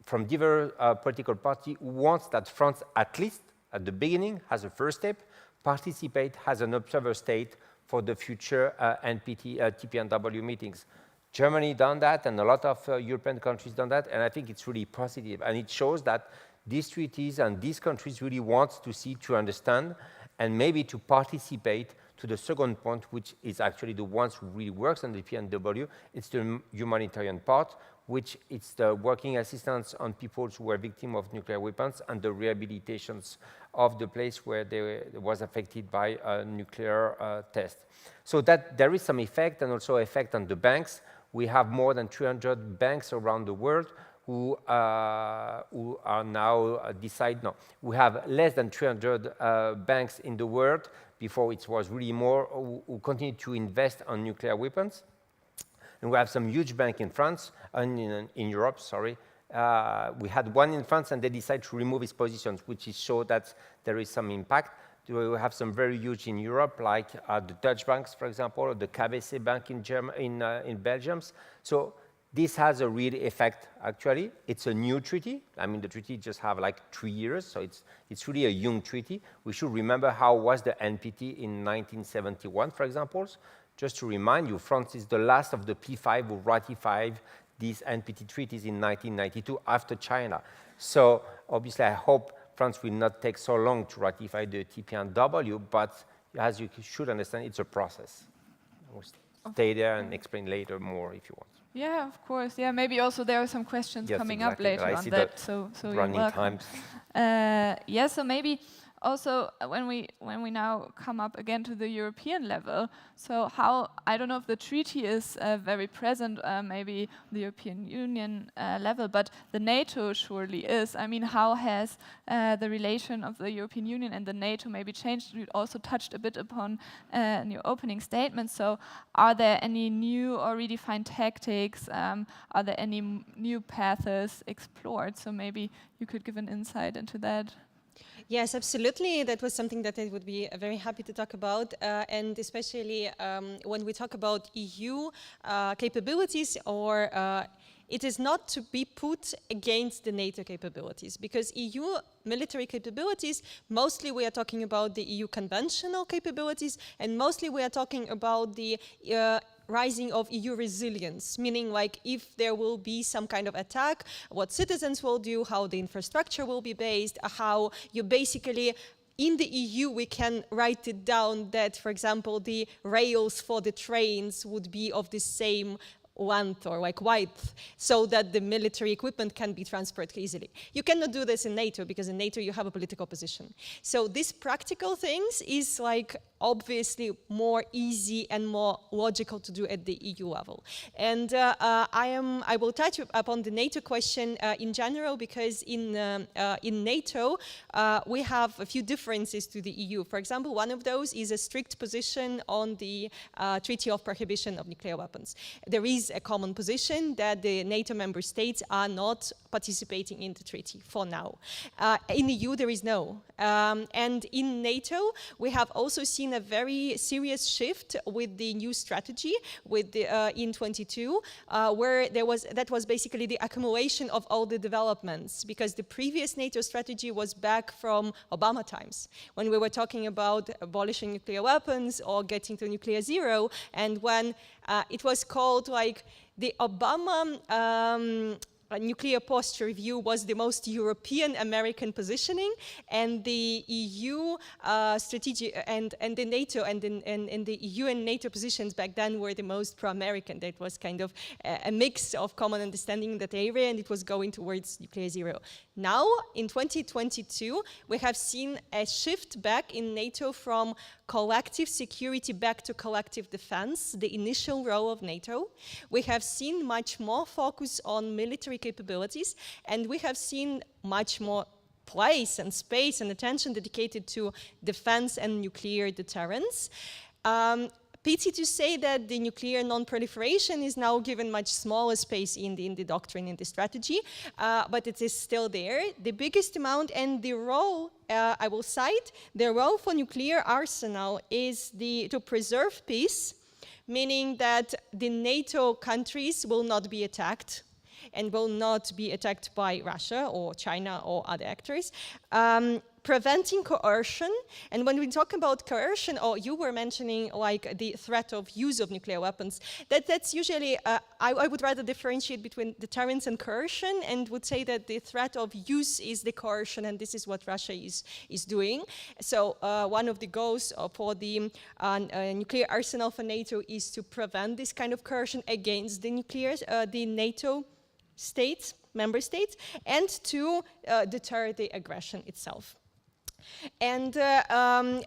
from diverse political parties, who want that France, at least at the beginning, as a first step, participate as an observer state for the future TPNW meetings. Germany done that, and a lot of European countries done that, and I think it's really positive. And it shows that these treaties and these countries really want to see, to understand, and maybe to participate to the second point, which is actually the ones who really works on the PNW. It's the humanitarian part, which is the working assistance on people who were victims of nuclear weapons and the rehabilitations of the place where they was affected by a nuclear test. So that there is some effect, and also effect on the banks. We have more than 300 banks around the world who are now we have less than 300 banks in the world. Before it was really more, who continue to invest on nuclear weapons. And we have some huge bank in France, in Europe, sorry. We had one in France, and they decided to remove its positions, which is show that there is some impact. We have some very huge in Europe, like the Dutch banks, for example, or the KBC bank in Belgium. So this has a real effect, actually. It's a new treaty. I mean, the treaty just have like 3 years, so it's really a young treaty. We should remember how was the NPT in 1971, for example. Just to remind you, France is the last of the P5 who ratified these NPT treaties in 1992 after China. So obviously, I hope France will not take so long to ratify the TPNW, but as you should understand, it's a process. We'll stay there and explain later more if you want. Yeah, of course. Yeah, maybe also there are some questions coming up later on that. So running times. Yeah, so maybe also when we now come up again to the European level, so how, I don't know if the treaty is very present, maybe the European Union level, but the NATO surely is. I mean, how has the relation of the European Union and the NATO maybe changed? You also touched a bit upon in your opening statement. So are there any new or redefined tactics? Are there any new paths explored? So maybe you could give an insight into that. Yes, absolutely. That was something that I would be very happy to talk about, and especially when we talk about EU capabilities, or it is not to be put against the NATO capabilities, because EU military capabilities, mostly we are talking about the EU conventional capabilities, and mostly we are talking about the rising of EU resilience, meaning like if there will be some kind of attack, what citizens will do, how the infrastructure will be based, how you basically, in the EU, we can write it down that, for example, the rails for the trains would be of the same length or like width so that the military equipment can be transferred easily. You cannot do this in NATO because in NATO you have a political position. So these practical things is like obviously more easy and more logical to do at the EU level. And I will touch upon the NATO question in general because in NATO we have a few differences to the EU. For example, one of those is a strict position on the Treaty of Prohibition of Nuclear Weapons. There is a common position that the NATO member states are not participating in the treaty for now. In the EU, there is no. And in NATO, we have also seen a very serious shift with the new strategy with the, in 22, where that was basically the accumulation of all the developments, because the previous NATO strategy was back from Obama times, when we were talking about abolishing nuclear weapons or getting to nuclear zero, and when it was called like the Obama nuclear posture review was the most European American positioning, and the EU strategy and the NATO and the EU and NATO positions back then were the most pro-American. That was kind of a mix of common understanding in that area, and it was going towards nuclear zero. Now, in 2022, we have seen a shift back in NATO from collective security back to collective defense, the initial role of NATO. We have seen much more focus on military capabilities, and we have seen much more place and space and attention dedicated to defense and nuclear deterrence. Pity to say that the nuclear non-proliferation is now given much smaller space in the doctrine, in the strategy, but it is still there. The biggest amount and the role, I will cite, the role for nuclear arsenal is to preserve peace, meaning that the NATO countries will not be attacked and will not be attacked by Russia or China or other actors. Preventing coercion, and when we talk about coercion, or you were mentioning like the threat of use of nuclear weapons, that's usually, I would rather differentiate between deterrence and coercion, and would say that the threat of use is the coercion, and this is what Russia is doing. So one of the goals for the nuclear arsenal for NATO is to prevent this kind of coercion against the the NATO states, member states, and to deter the aggression itself. And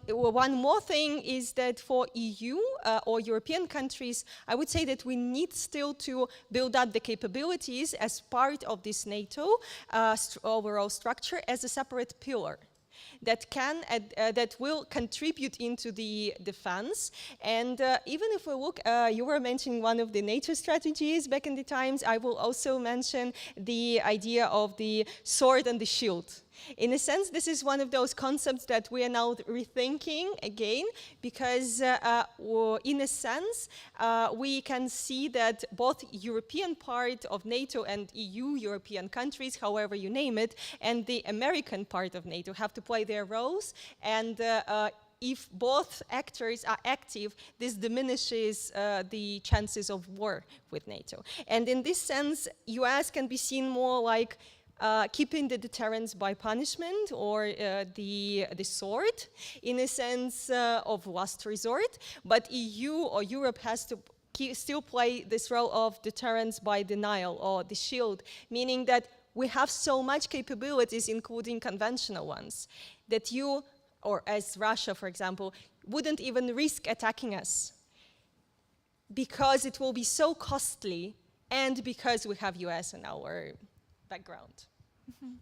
one more thing is that for EU or European countries, I would say that we need still to build up the capabilities as part of this NATO overall structure as a separate pillar that that will contribute into the defense. And even if we look, you were mentioning one of the NATO strategies back in the times, I will also mention the idea of the sword and the shield. In a sense, this is one of those concepts that we are now rethinking again, because in a sense, we can see that both European part of NATO and EU, European countries, however you name it, and the American part of NATO have to play their roles. And if both actors are active, this diminishes the chances of war with NATO. And in this sense, US can be seen more like keeping the deterrence by punishment, or the sword, in a sense of last resort. But EU or Europe has to still play this role of deterrence by denial, or the shield, meaning that we have so much capabilities, including conventional ones, that you, or as Russia, for example, wouldn't even risk attacking us because it will be so costly, and because we have US in our background. Mm-hmm.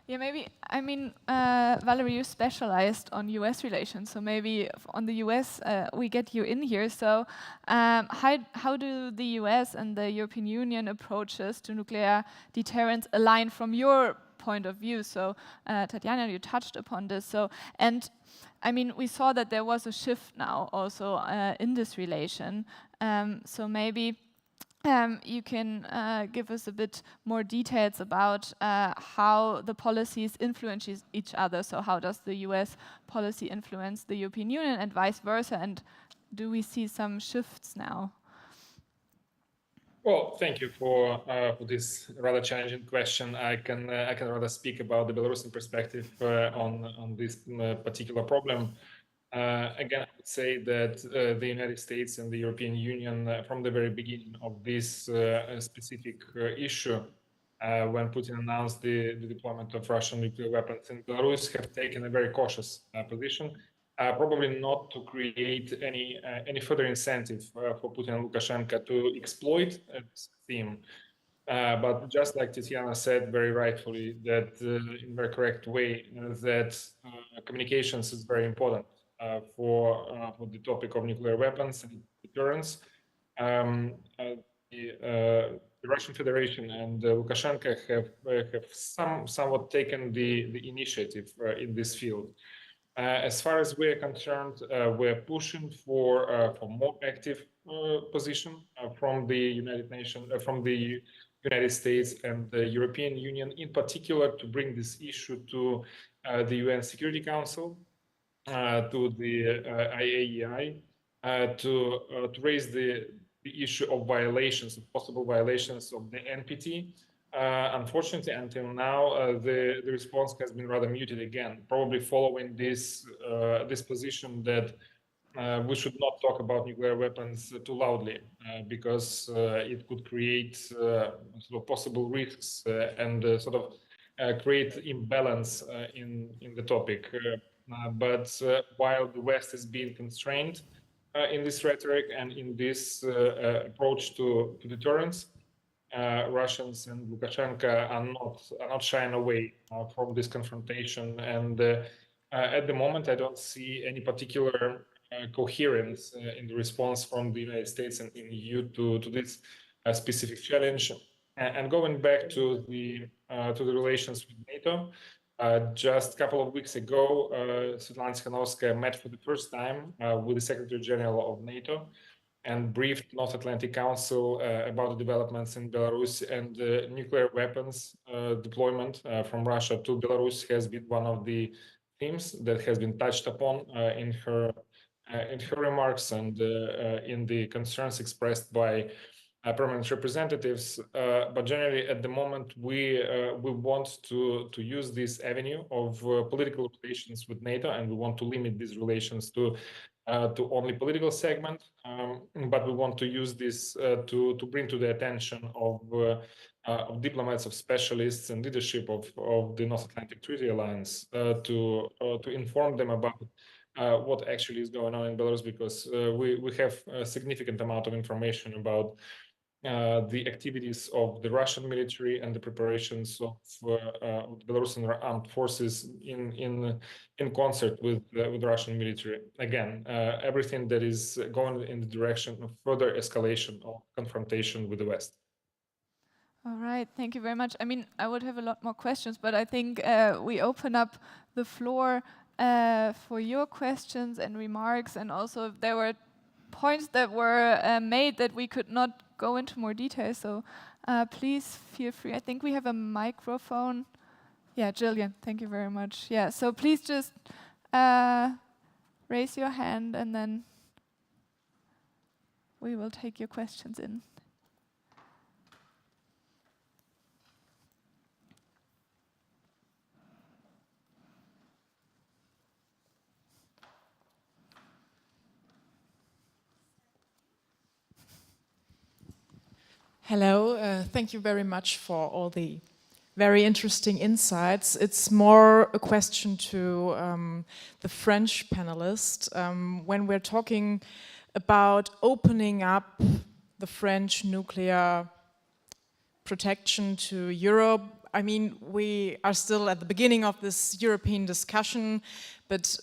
Yeah, maybe, I mean, Valery, you specialized on US relations, so maybe on the US we get you in here. So how do the US and the European Union approaches to nuclear deterrence align from your point of view? So Tetiana, you touched upon this. So, and I mean, we saw that there was a shift now also in this relation. So maybe you can give us a bit more details about how the policies influence each other. So how does the US policy influence the European Union and vice versa? And do we see some shifts now? Well, thank you for this rather challenging question. I can rather speak about the Belarusian perspective on this particular problem. Again, I would say that the United States and the European Union, from the very beginning of this specific issue, when Putin announced the deployment of Russian nuclear weapons in Belarus, have taken a very cautious position, probably not to create any further incentive for Putin and Lukashenko to exploit this theme. But just like Tetiana said very rightfully, that in a very correct way, that communications is very important for the topic of nuclear weapons and deterrence. The Russian Federation and Lukashenko have somewhat taken the initiative in this field. As far as we're concerned, we're pushing for more active position from the United Nations, from the United States and the European Union, in particular, to bring this issue to the UN Security Council, to the IAEI, to raise the issue of violations, of possible violations of the NPT. Unfortunately, until now, the response has been rather muted again, probably following this position that we should not talk about nuclear weapons too loudly because it could create sort of possible risks and sort of create imbalance in the topic. But while the West is being constrained in this rhetoric and in this approach to deterrence, Russians and Lukashenko are not shying away from this confrontation. And at the moment, I don't see any particular coherence in the response from the United States and in EU to this specific challenge. And going back to the relations with NATO, just a couple of weeks ago, Svetlana Tikhanovskaya met for the first time with the Secretary General of NATO and briefed North Atlantic Council about the developments in Belarus, and nuclear weapons deployment from Russia to Belarus has been one of the themes that has been touched upon in her remarks and in the concerns expressed by permanent representatives. But generally, at the moment, we want to use this avenue of political relations with NATO, and we want to limit these relations to only political segment, but we want to use this to bring to the attention of diplomats, of specialists, and leadership of the North Atlantic Treaty Alliance to inform them about what actually is going on in Belarus, because we have a significant amount of information about the activities of the Russian military and the preparations of the Belarusian armed forces in concert with the Russian military. Again, everything that is going in the direction of further escalation of confrontation with the West. All right, thank you very much. I mean, I would have a lot more questions, but I think we open up the floor for your questions and remarks, and also if there were points that were made that we could not go into more detail, so please feel free. I think we have a microphone. Yeah, Jillian, thank you very much. Yeah, so please just raise your hand and then we will take your questions in. Hello, thank you very much for all the very interesting insights. It's more a question to the French panelist. When we're talking about opening up the French nuclear protection to Europe, I mean, we are still at the beginning of this European discussion, but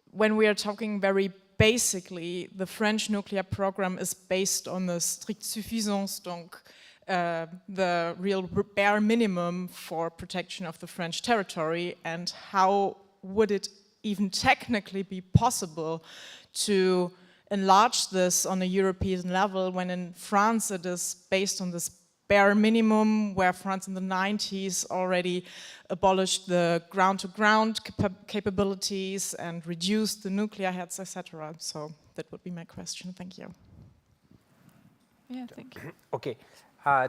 when we are talking very basically, the French nuclear program is based on the strict suffisance, donc the real bare minimum for protection of the French territory, and how would it even technically be possible to enlarge this on a European level when in France it is based on this bare minimum, where France in the 90s already abolished the ground-to-ground capabilities and reduced the nuclear heads, etc. So that would be my question. Thank you. Yeah, thank you. Okay,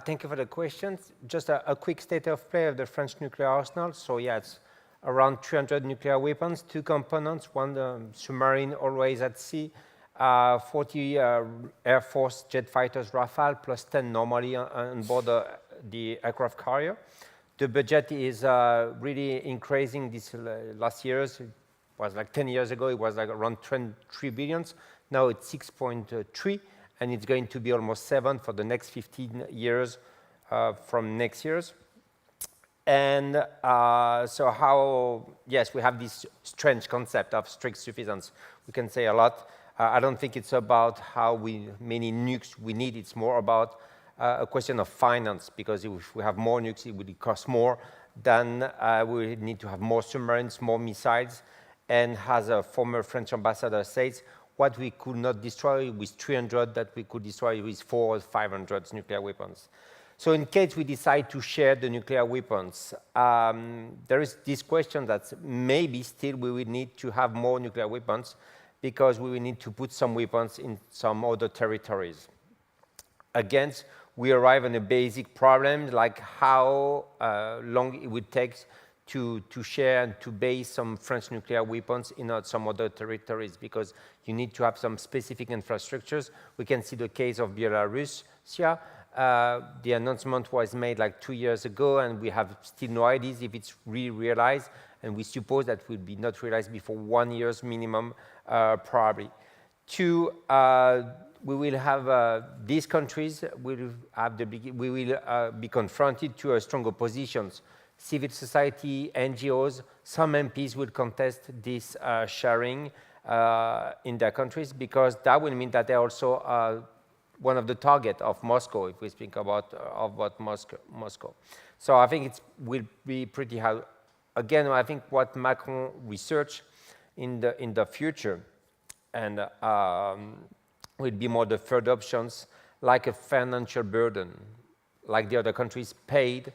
thank you for the questions. Just a quick state of play of the French nuclear arsenal. So yeah, it's around 300 nuclear weapons, 2 components, one submarine always at sea, 40 Air Force jet fighters Rafale, plus 10 normally on board the aircraft carrier. The budget is really increasing these last years. It was like 10 years ago, it was like around 3 billions. Now it's 6.3, and it's going to be almost 7 for the next 15 years from next year's. And so how, yes, we have this strange concept of strict sufficiency. We can say a lot. I don't think it's about how many nukes we need. It's more about a question of finance, because if we have more nukes, it would cost more. Then we need to have more submarines, more missiles. And as a former French ambassador says, what we could not destroy with 300, that we could destroy with 400 or 500 nuclear weapons. So in case we decide to share the nuclear weapons, there is this question that maybe still we will need to have more nuclear weapons, because we will need to put some weapons in some other territories. Again, we arrive on a basic problem, like how long it would take to share and to base some French nuclear weapons in some other territories, because you need to have some specific infrastructures. We can see the case of Belarus. The announcement was made like 2 years ago, and we have still no ideas if it's really realized, and we suppose that will be not realized before 1 year's minimum, probably. 2, we will have these countries will have we will be confronted to a strong oppositions. Civil society, NGOs, some MPs will contest this sharing in their countries, because that will mean that they're also one of the target of Moscow, if we speak about Moscow. So I think it will be pretty hard. Again, I think what Macron research in the future and will be more the third options, like a financial burden, like the other countries paid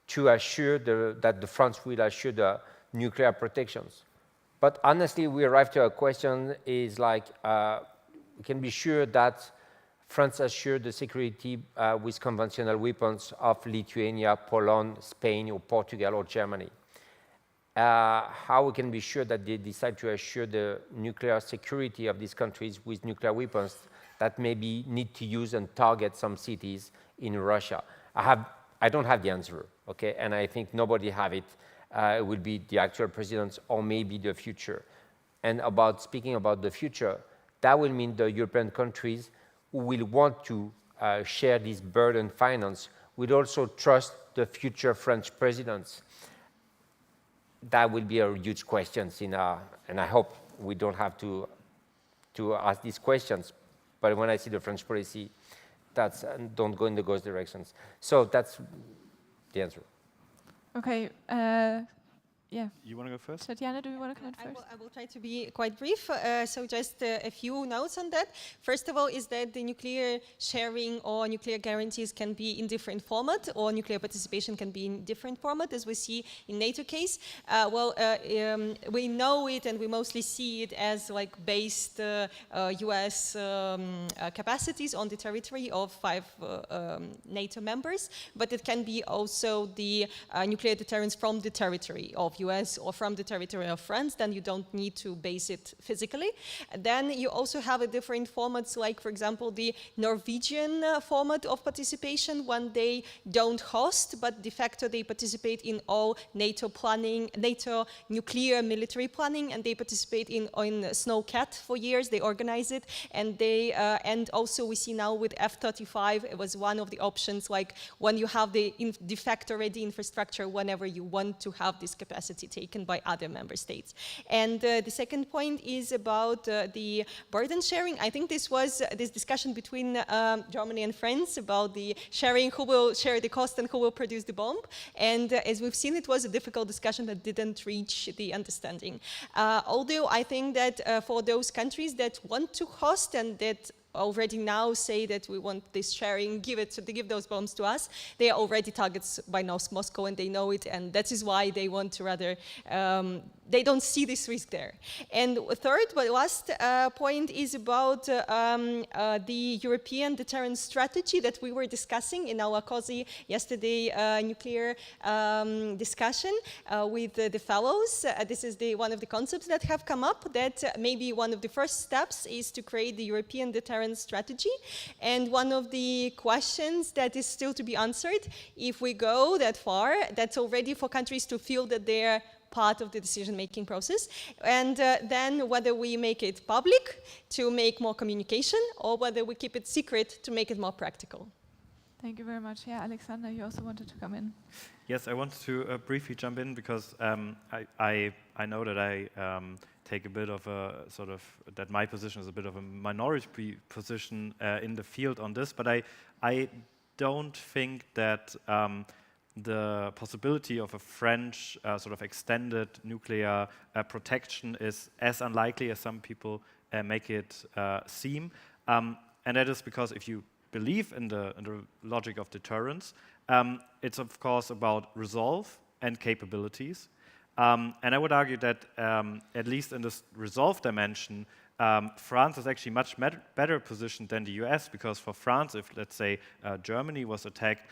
to assure that the France will assure the nuclear protections. But honestly, we arrive to a question is like, we can be sure that France assured the security with conventional weapons of Lithuania, Poland, Spain, or Portugal, or Germany. How we can be sure that they decide to assure the nuclear security of these countries with nuclear weapons that maybe need to use and target some cities in Russia? I don't have the answer, okay? And I think nobody have it. It will be the actual presidents or maybe the future. And speaking about the future, that will mean the European countries who will want to share this burden finance will also trust the future French presidents. That will be a huge question, and I hope we don't have to ask these questions. But when I see the French policy, that's don't go in the ghost directions. So that's the answer. Okay. Yeah. You want to go first? Tetiana, do you want to comment first? I will try to be quite brief. So just a few notes on that. First of all, is that the nuclear sharing or nuclear guarantees can be in different format, or nuclear participation can be in different format, as we see in NATO case. We know it, and we mostly see it as like based US capacities on the territory of 5 NATO members, but it can be also the nuclear deterrence from the territory of US or from the territory of France. Then you don't need to base it physically. Then you also have a different formats, like for example the Norwegian format of participation, when they don't host, but de facto they participate in all NATO planning, NATO nuclear military planning, and they participate in SNOWCAT for years. They organize it, and they and also we see now with F-35, it was one of the options, like when you have the de facto ready infrastructure, whenever you want to have this capacity taken by other member states. And the second point is about the burden sharing. I think this was this discussion between Germany and France about the sharing, who will share the cost and who will produce the bomb. And as we've seen, it was a difficult discussion that didn't reach the understanding. Although I think that for those countries that want to host and that already now say that we want this sharing, give those bombs to us, they are already targets by Moscow, and they know it, and that is why they want to rather, they don't see this risk there. And third, but last point is about the European deterrence strategy that we were discussing in our COSI yesterday nuclear discussion with the fellows. This is one of the concepts that have come up, that maybe one of the first steps is to create the European deterrence strategy. And one of the questions that is still to be answered, if we go that far, that's already for countries to feel that they're part of the decision-making process, and then whether we make it public to make more communication, or whether we keep it secret to make it more practical. Thank you very much. Yeah, Alexander, you also wanted to come in. Yes, I wanted to briefly jump in because I know that I take a bit of a sort of, that my position is a bit of a minority position in the field on this, but I don't think that the possibility of a French sort of extended nuclear protection is as unlikely as some people make it seem. And that is because if you believe in the logic of deterrence, it's of course about resolve and capabilities. And I would argue that at least in this resolve dimension, France is actually much better positioned than the US, because for France, if let's say Germany was attacked,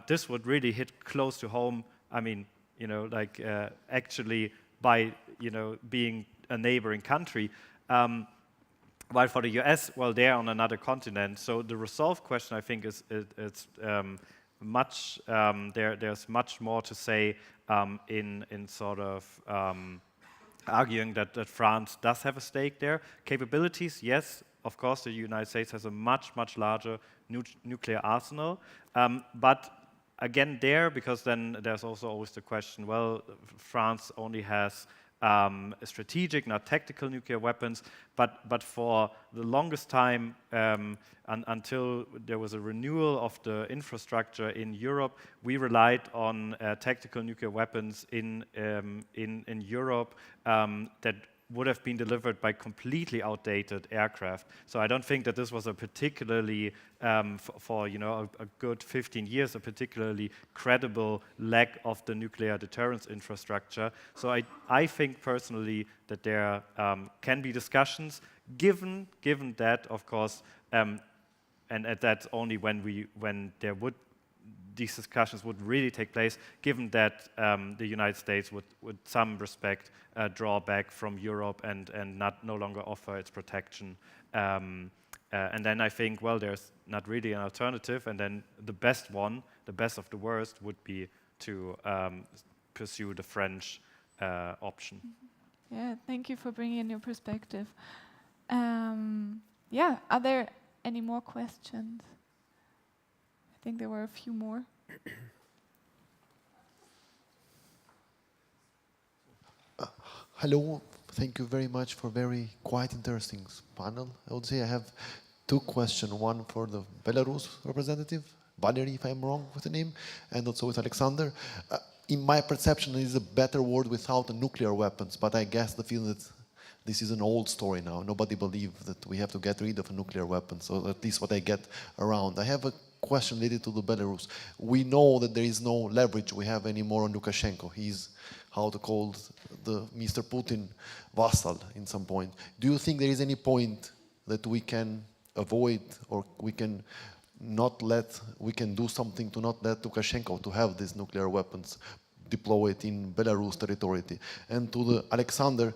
this would really hit close to home. I mean, you know, like actually by, you know, being a neighboring country. While for the US, well, they're on another continent. So the resolve question, I think, it's much. There's much more to say in sort of arguing that France does have a stake there. Capabilities, yes, of course, the United States has a much larger nuclear arsenal, but again there, because then there's also always the question, well, France only has strategic, not tactical nuclear weapons, but for the longest time, until there was a renewal of the infrastructure in Europe, we relied on tactical nuclear weapons in Europe that would have been delivered by completely outdated aircraft. So I don't think that this was a particularly, for you know, a good 15 years, a particularly credible lack of the nuclear deterrence infrastructure. So I think personally that there can be discussions, given that, of course, and that's only when these discussions would really take place, given that the United States would some respect draw back from Europe and no longer offer its protection. And then I think, well, there's not really an alternative, and then the best of the worst, would be to pursue the French option. Yeah, thank you for bringing in your perspective. Yeah, are there any more questions? I think there were a few more. Hello, thank you very much for very quite interesting panel. I would say I have two questions, one for the Belarus representative, Valery, if I'm wrong with the name, and also with Alexander. In my perception, it is a better world without the nuclear weapons, but I guess the feeling that this is an old story now. Nobody believes that we have to get rid of a nuclear weapon, so at least what I get around. I have a question related to the Belarus. We know that there is no leverage we have anymore on Lukashenko. He's, how to call the Mr. Putin vassal in some point. Do you think there is any point that we can avoid, or we can do something to not let Lukashenko to have these nuclear weapons deployed in Belarus territory? And to the Alexander,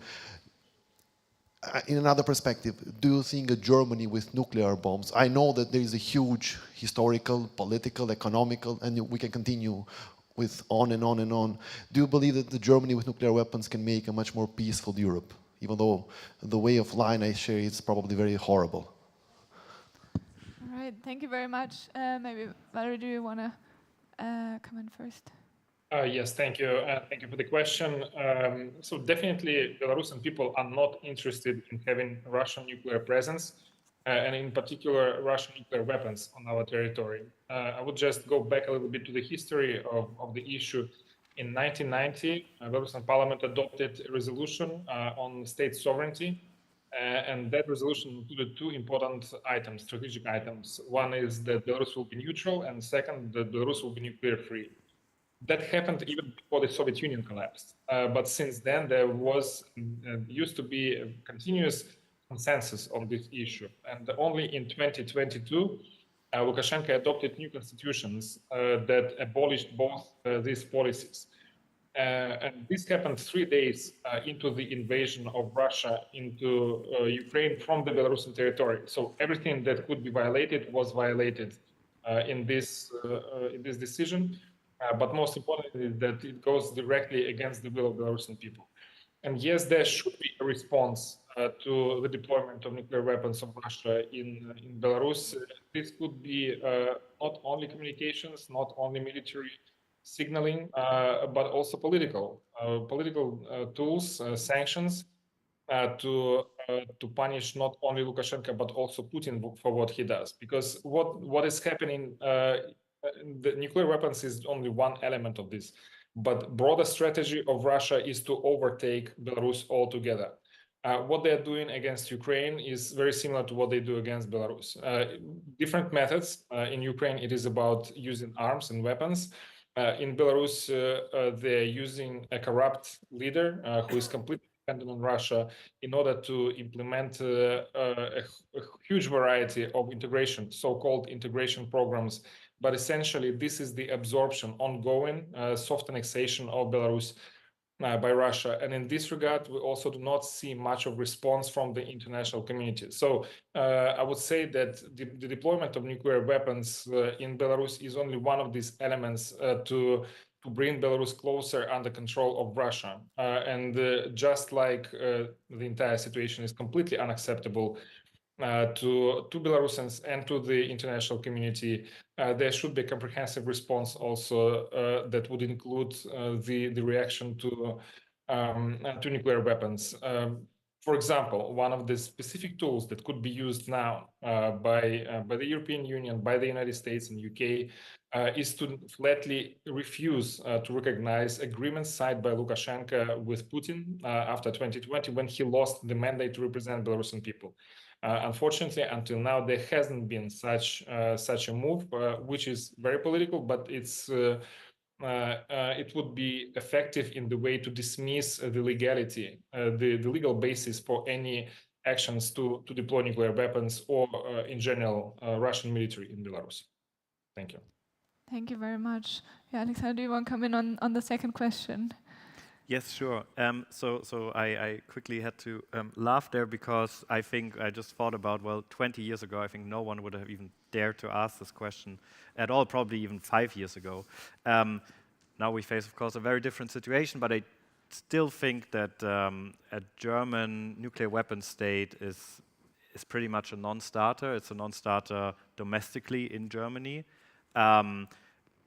in another perspective, do you think a Germany with nuclear bombs, I know that there is a huge historical, political, economical, and we can continue with on and on and on. Do you believe that the Germany with nuclear weapons can make a much more peaceful Europe, even though the way of line I share is probably very horrible? All right, thank you very much. Maybe Valery, do you want to come in first? Yes, thank you. Thank you for the question. So definitely Belarusian people are not interested in having Russian nuclear presence, and in particular Russian nuclear weapons on our territory. I would just go back a little bit to the history of the issue. In 1990, Belarusian parliament adopted a resolution on state sovereignty, And that resolution included two important items, strategic items. One is that Belarus will be neutral, and second, that Belarus will be nuclear-free. That happened even before the Soviet Union collapsed. But since then, there was used to be a continuous consensus on this issue. And only in 2022, Lukashenko adopted new constitutions that abolished both these policies. And this happened 3 days into the invasion of Russia into Ukraine from the Belarusian territory. So everything that could be violated was violated in this decision. But most importantly, that it goes directly against the will of Belarusian people. And yes, there should be a response to the deployment of nuclear weapons of Russia in Belarus. This could be not only communications, not only military signaling, but also political tools, sanctions to punish not only Lukashenko but also Putin for what he does. Because what is happening, the nuclear weapons is only one element of this, but broader strategy of Russia is to overtake Belarus altogether. What they're doing against Ukraine is very similar to what they do against Belarus. Different methods. In Ukraine, it is about using arms and weapons. In Belarus, they're using a corrupt leader who is completely dependent on Russia in order to implement a huge variety of integration, so-called integration programs. But essentially, this is the absorption, ongoing soft annexation of Belarus by Russia. And in this regard, we also do not see much of response from the international community. So I would say that the deployment of nuclear weapons in Belarus is only one of these elements to bring Belarus closer under control of Russia. And just like the entire situation is completely unacceptable to Belarusians and to the international community, there should be a comprehensive response also that would include the reaction to nuclear weapons. For example, one of the specific tools that could be used now by the European Union, by the United States and UK, is to flatly refuse to recognize agreements signed by Lukashenko with Putin after 2020, when he lost the mandate to represent Belarusian people. Unfortunately, until now, there hasn't been such a move, which is very political, but it would be effective in the way to dismiss the legality, the legal basis for any actions to deploy nuclear weapons or, in general, Russian military in Belarus. Thank you. Thank you very much. Yeah, Alexander, do you want to come in on the second question? Yes, sure. So I quickly had to laugh there because I think I just thought about, well, 20 years ago, I think no one would have even dared to ask this question at all, probably even 5 years ago. Now we face, of course, a very different situation, but I still think that a German nuclear weapons state is pretty much a non-starter. It's a non-starter domestically in Germany.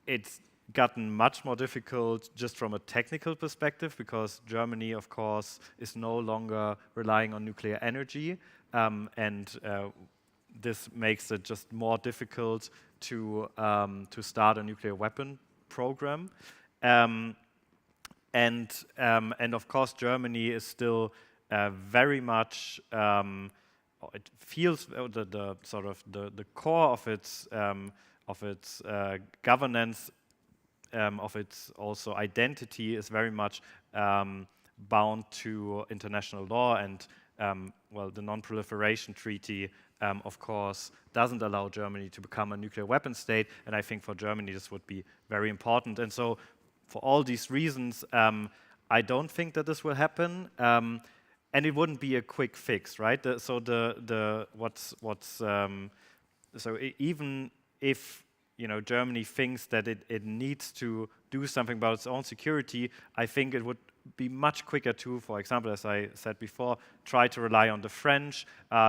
It's gotten much more difficult just from a technical perspective because Germany, of course, is no longer relying on nuclear energy, and this makes it just more difficult to start a nuclear weapon program. And of course, Germany is still very much. It feels the sort of the core of its governance. Of its also identity is very much bound to international law, and well, the Non-Proliferation Treaty, of course, doesn't allow Germany to become a nuclear weapon state, and I think for Germany this would be very important. And so, for all these reasons, I don't think that this will happen, and it wouldn't be a quick fix, right? Even if Germany thinks that it needs to do something about its own security, I think it would be much quicker to, for example, as I said before, try to rely on the French,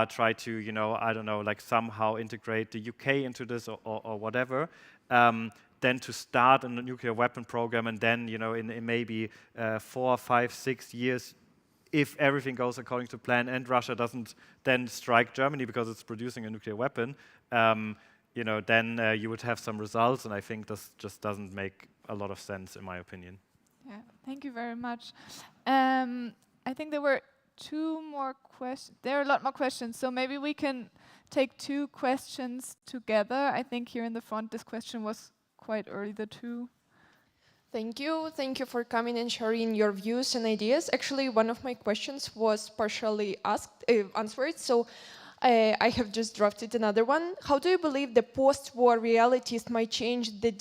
try to, I don't know, like somehow integrate the UK into this or whatever, than to start a nuclear weapon program and then, in maybe 4, 5, 6 years, if everything goes according to plan and Russia doesn't then strike Germany because it's producing a nuclear weapon, then you would have some results, and I think this just doesn't make a lot of sense, in my opinion. Yeah, thank you very much. I think there were two more questions. There are a lot more questions, so maybe we can take two questions together. I think here in the front, this question was quite early, the two. Thank you. Thank you for coming and sharing your views and ideas. Actually, one of my questions was partially answered, so I have just drafted another one. How do you believe the post-war realities might change the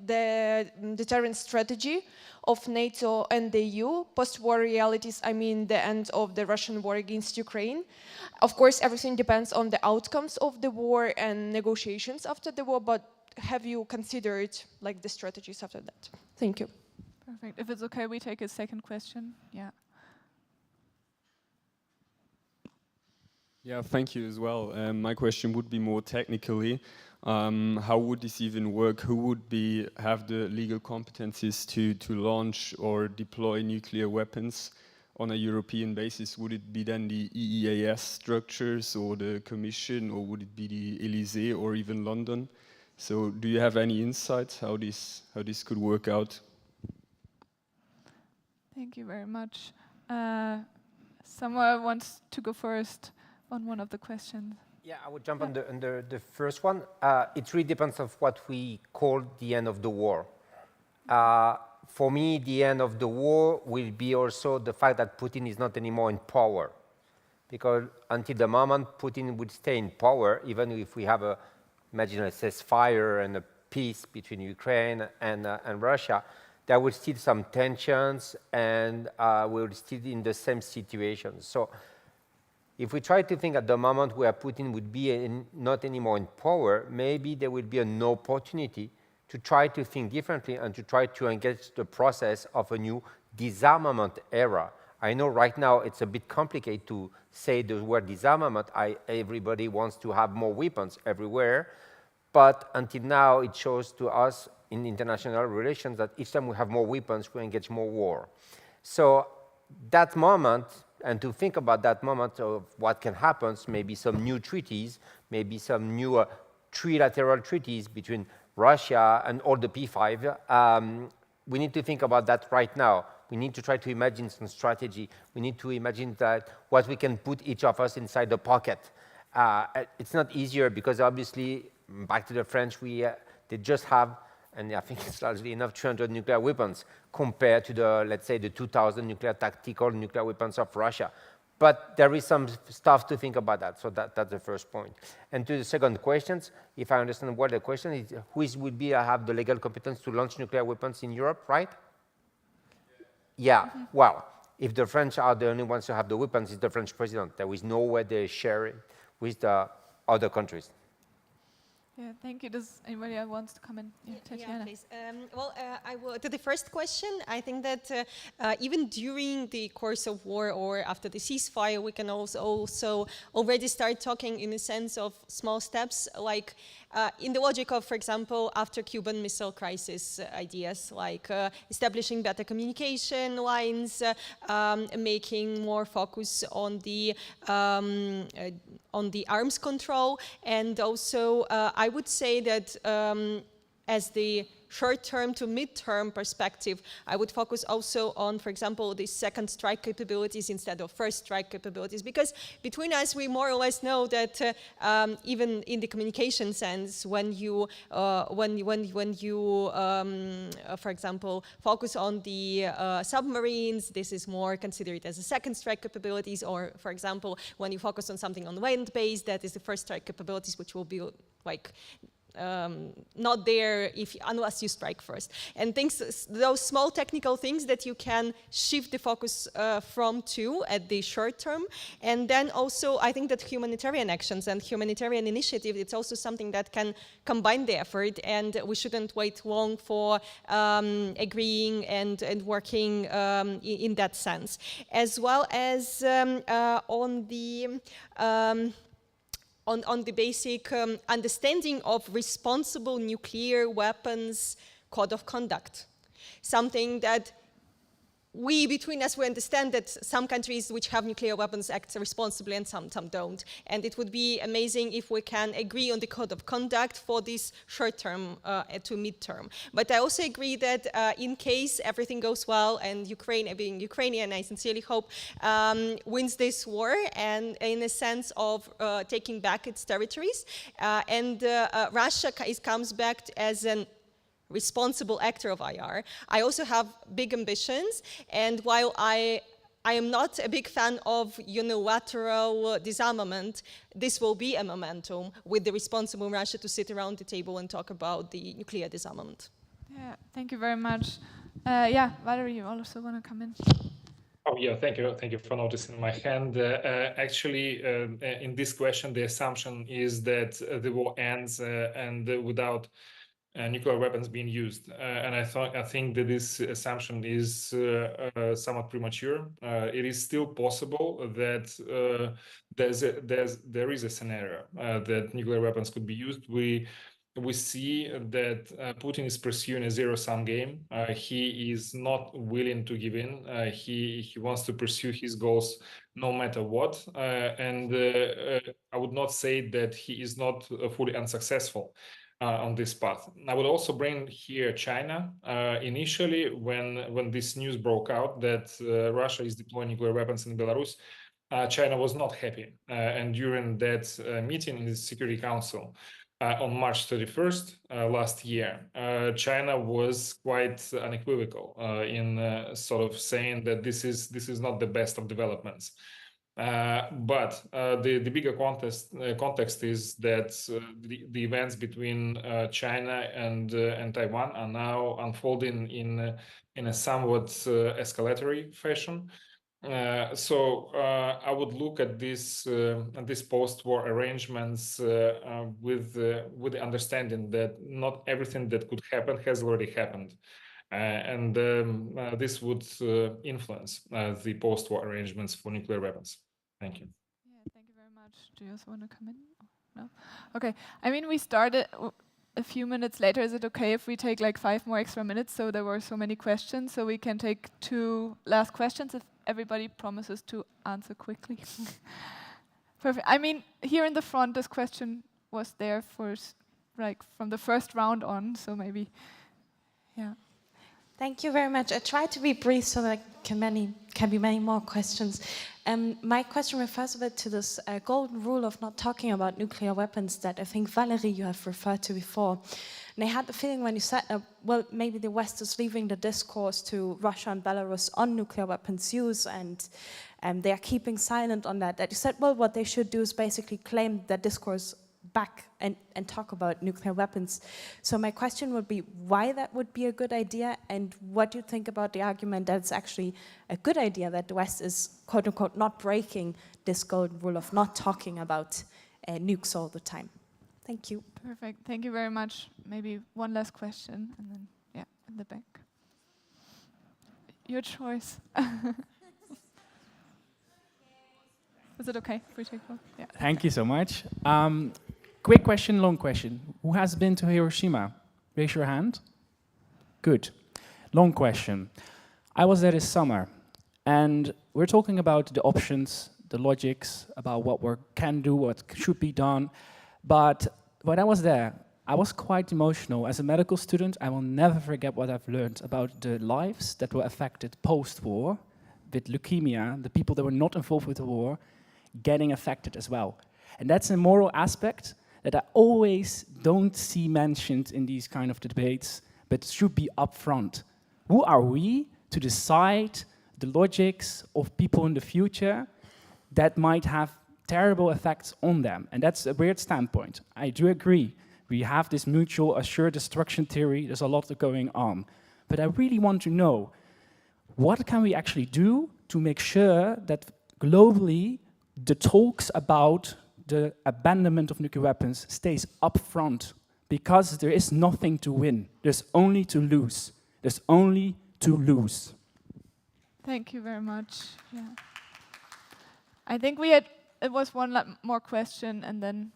the deterrence strategy of NATO and the EU? Post-war realities, I mean the end of the Russian war against Ukraine. Of course, everything depends on the outcomes of the war and negotiations after the war, but have you considered the strategies after that? Thank you. Perfect. If it's okay, we take a second question. Yeah. Yeah, thank you as well. My question would be more technically, how would this even work? Who would have the legal competencies to launch or deploy nuclear weapons on a European basis? Would it be then the EEAS structures or the Commission, or would it be the Elysee or even London? So do you have any insights how this could work out? Thank you very much. Someone wants to go first on one of the questions. Yeah, I would jump on the first one. It really depends on what we call the end of the war. For me, the end of the war will be also the fact that Putin is not anymore in power. Because until the moment Putin would stay in power, even if we have imagine a ceasefire and a peace between Ukraine and Russia, there will still some tensions, and we're still in the same situation. So if we try to think at the moment where Putin would be not anymore in power, maybe there will be an opportunity to try to think differently and to try to engage the process of a new disarmament era. I know right now it's a bit complicated to say the word disarmament. Everybody wants to have more weapons everywhere, but until now it shows to us in international relations that each time we have more weapons, we engage more war. So that moment, and to think about that moment of what can happen, maybe some new treaties, maybe some new trilateral treaties between Russia and all the P5, we need to think about that right now. We need to try to imagine some strategy. We need to imagine that what we can put each of us inside the pocket. It's not easier because obviously, back to the French, they just have, and I think it's largely enough, 300 nuclear weapons compared to the, let's say, the 2,000 tactical nuclear weapons of Russia. But there is some stuff to think about that, so that's the first point. And to the second question, if I understand well the question is, who would have the legal competence to launch nuclear weapons in Europe, right? Yeah, well, if the French are the only ones who have the weapons, it's the French president. There is no way they share it with the other countries. Yeah, thank you. Does anybody else wants to come in? Yeah, Tetiana. Yeah, please. I will, to the first question, I think that even during the course of war or after the ceasefire, we can also already start talking in the sense of small steps, like in the logic of, for example, after Cuban Missile Crisis ideas, like establishing better communication lines, making more focus on the arms control, and also I would say that as the short-term to mid-term perspective, I would focus also on, for example, the second strike capabilities instead of first strike capabilities, because between us, we more or less know that even in the communication sense, when you, for example, focus on the submarines, this is more considered as a second strike capabilities, or, for example, when you focus on something on land-based, that is the first strike capabilities, which will be like not there unless you strike first. And those small technical things that you can shift the focus from to at the short term. And then also, I think that humanitarian actions and humanitarian initiative, it's also something that can combine the effort, and we shouldn't wait long for agreeing and working in that sense. As well as on the basic understanding of responsible nuclear weapons code of conduct. Something that we between us, we understand that some countries which have nuclear weapons act responsibly and some don't. And it would be amazing if we can agree on the code of conduct for this short term to mid-term. But I also agree that in case everything goes well and Ukraine, being Ukrainian, I sincerely hope, wins this war and in a sense of taking back its territories. And Russia comes back as an responsible actor of IR. I also have big ambitions, and while I am not a big fan of unilateral disarmament, this will be a momentum with the responsible Russia to sit around the table and talk about the nuclear disarmament. Yeah, thank you very much. Yeah, Valery, you also want to come in? Oh yeah, thank you for noticing my hand. Actually, in this question, the assumption is that the war ends and without nuclear weapons being used, and I think that this assumption is somewhat premature. It is still possible that there is a scenario that nuclear weapons could be used. We see that Putin is pursuing a zero-sum game. He is not willing to give in. He wants to pursue his goals no matter what. And I would not say that he is not fully unsuccessful on this path. I would also bring here China. Initially, when this news broke out that Russia is deploying nuclear weapons in Belarus, China was not happy. And during that meeting in the Security Council on March 31st last year, China was quite unequivocal in sort of saying that this is not the best of developments. But the bigger context is that the events between China and Taiwan are now unfolding in a somewhat escalatory fashion. So I would look at this post-war arrangements with the understanding that not everything that could happen has already happened. And this would influence the post-war arrangements for nuclear weapons. Thank you. Yeah, thank you very much. Do you also want to come in? No? Okay. I mean, we started a few minutes later. Is it okay if we take like 5 more extra minutes? So there were so many questions, so we can take 2 last questions if everybody promises to answer quickly. Perfect. I mean, here in the front, this question was there for like from the first round on, so maybe, yeah. Thank you very much. I tried to be brief so that can be many more questions. My question refers a bit to this golden rule of not talking about nuclear weapons that I think, Valery, you have referred to before. And I had the feeling when you said, well, maybe the West is leaving the discourse to Russia and Belarus on nuclear weapons use, and they are keeping silent on that you said, well, what they should do is basically claim that discourse back and talk about nuclear weapons. So my question would be why that would be a good idea, and what do you think about the argument that it's actually a good idea that the West is, quote unquote, not breaking this golden rule of not talking about nukes all the time? Thank you. Perfect. Thank you very much. Maybe one last question, and then, yeah, in the back. Your choice. Is it okay if we take both? Yeah. Thank you so much. Quick question, long question. Who has been to Hiroshima? Raise your hand. Good. Long question. I was there this summer, and we're talking about the options, the logics, about what we can do, what should be done. But when I was there, I was quite emotional. As a medical student, I will never forget what I've learned about the lives that were affected post-war, with leukemia, the people that were not involved with the war, getting affected as well. And that's a moral aspect that I always don't see mentioned in these kind of debates, but should be upfront. Who are we to decide the logics of people in the future that might have terrible effects on them? And that's a weird standpoint. I do agree. We have this mutual assured destruction theory. There's a lot going on. But I really want to know, what can we actually do to make sure that globally the talks about the abandonment of nuclear weapons stays up front, because there is nothing to win. There's only to lose. There's only to lose. Thank you very much. Yeah. I think it was one more question, and then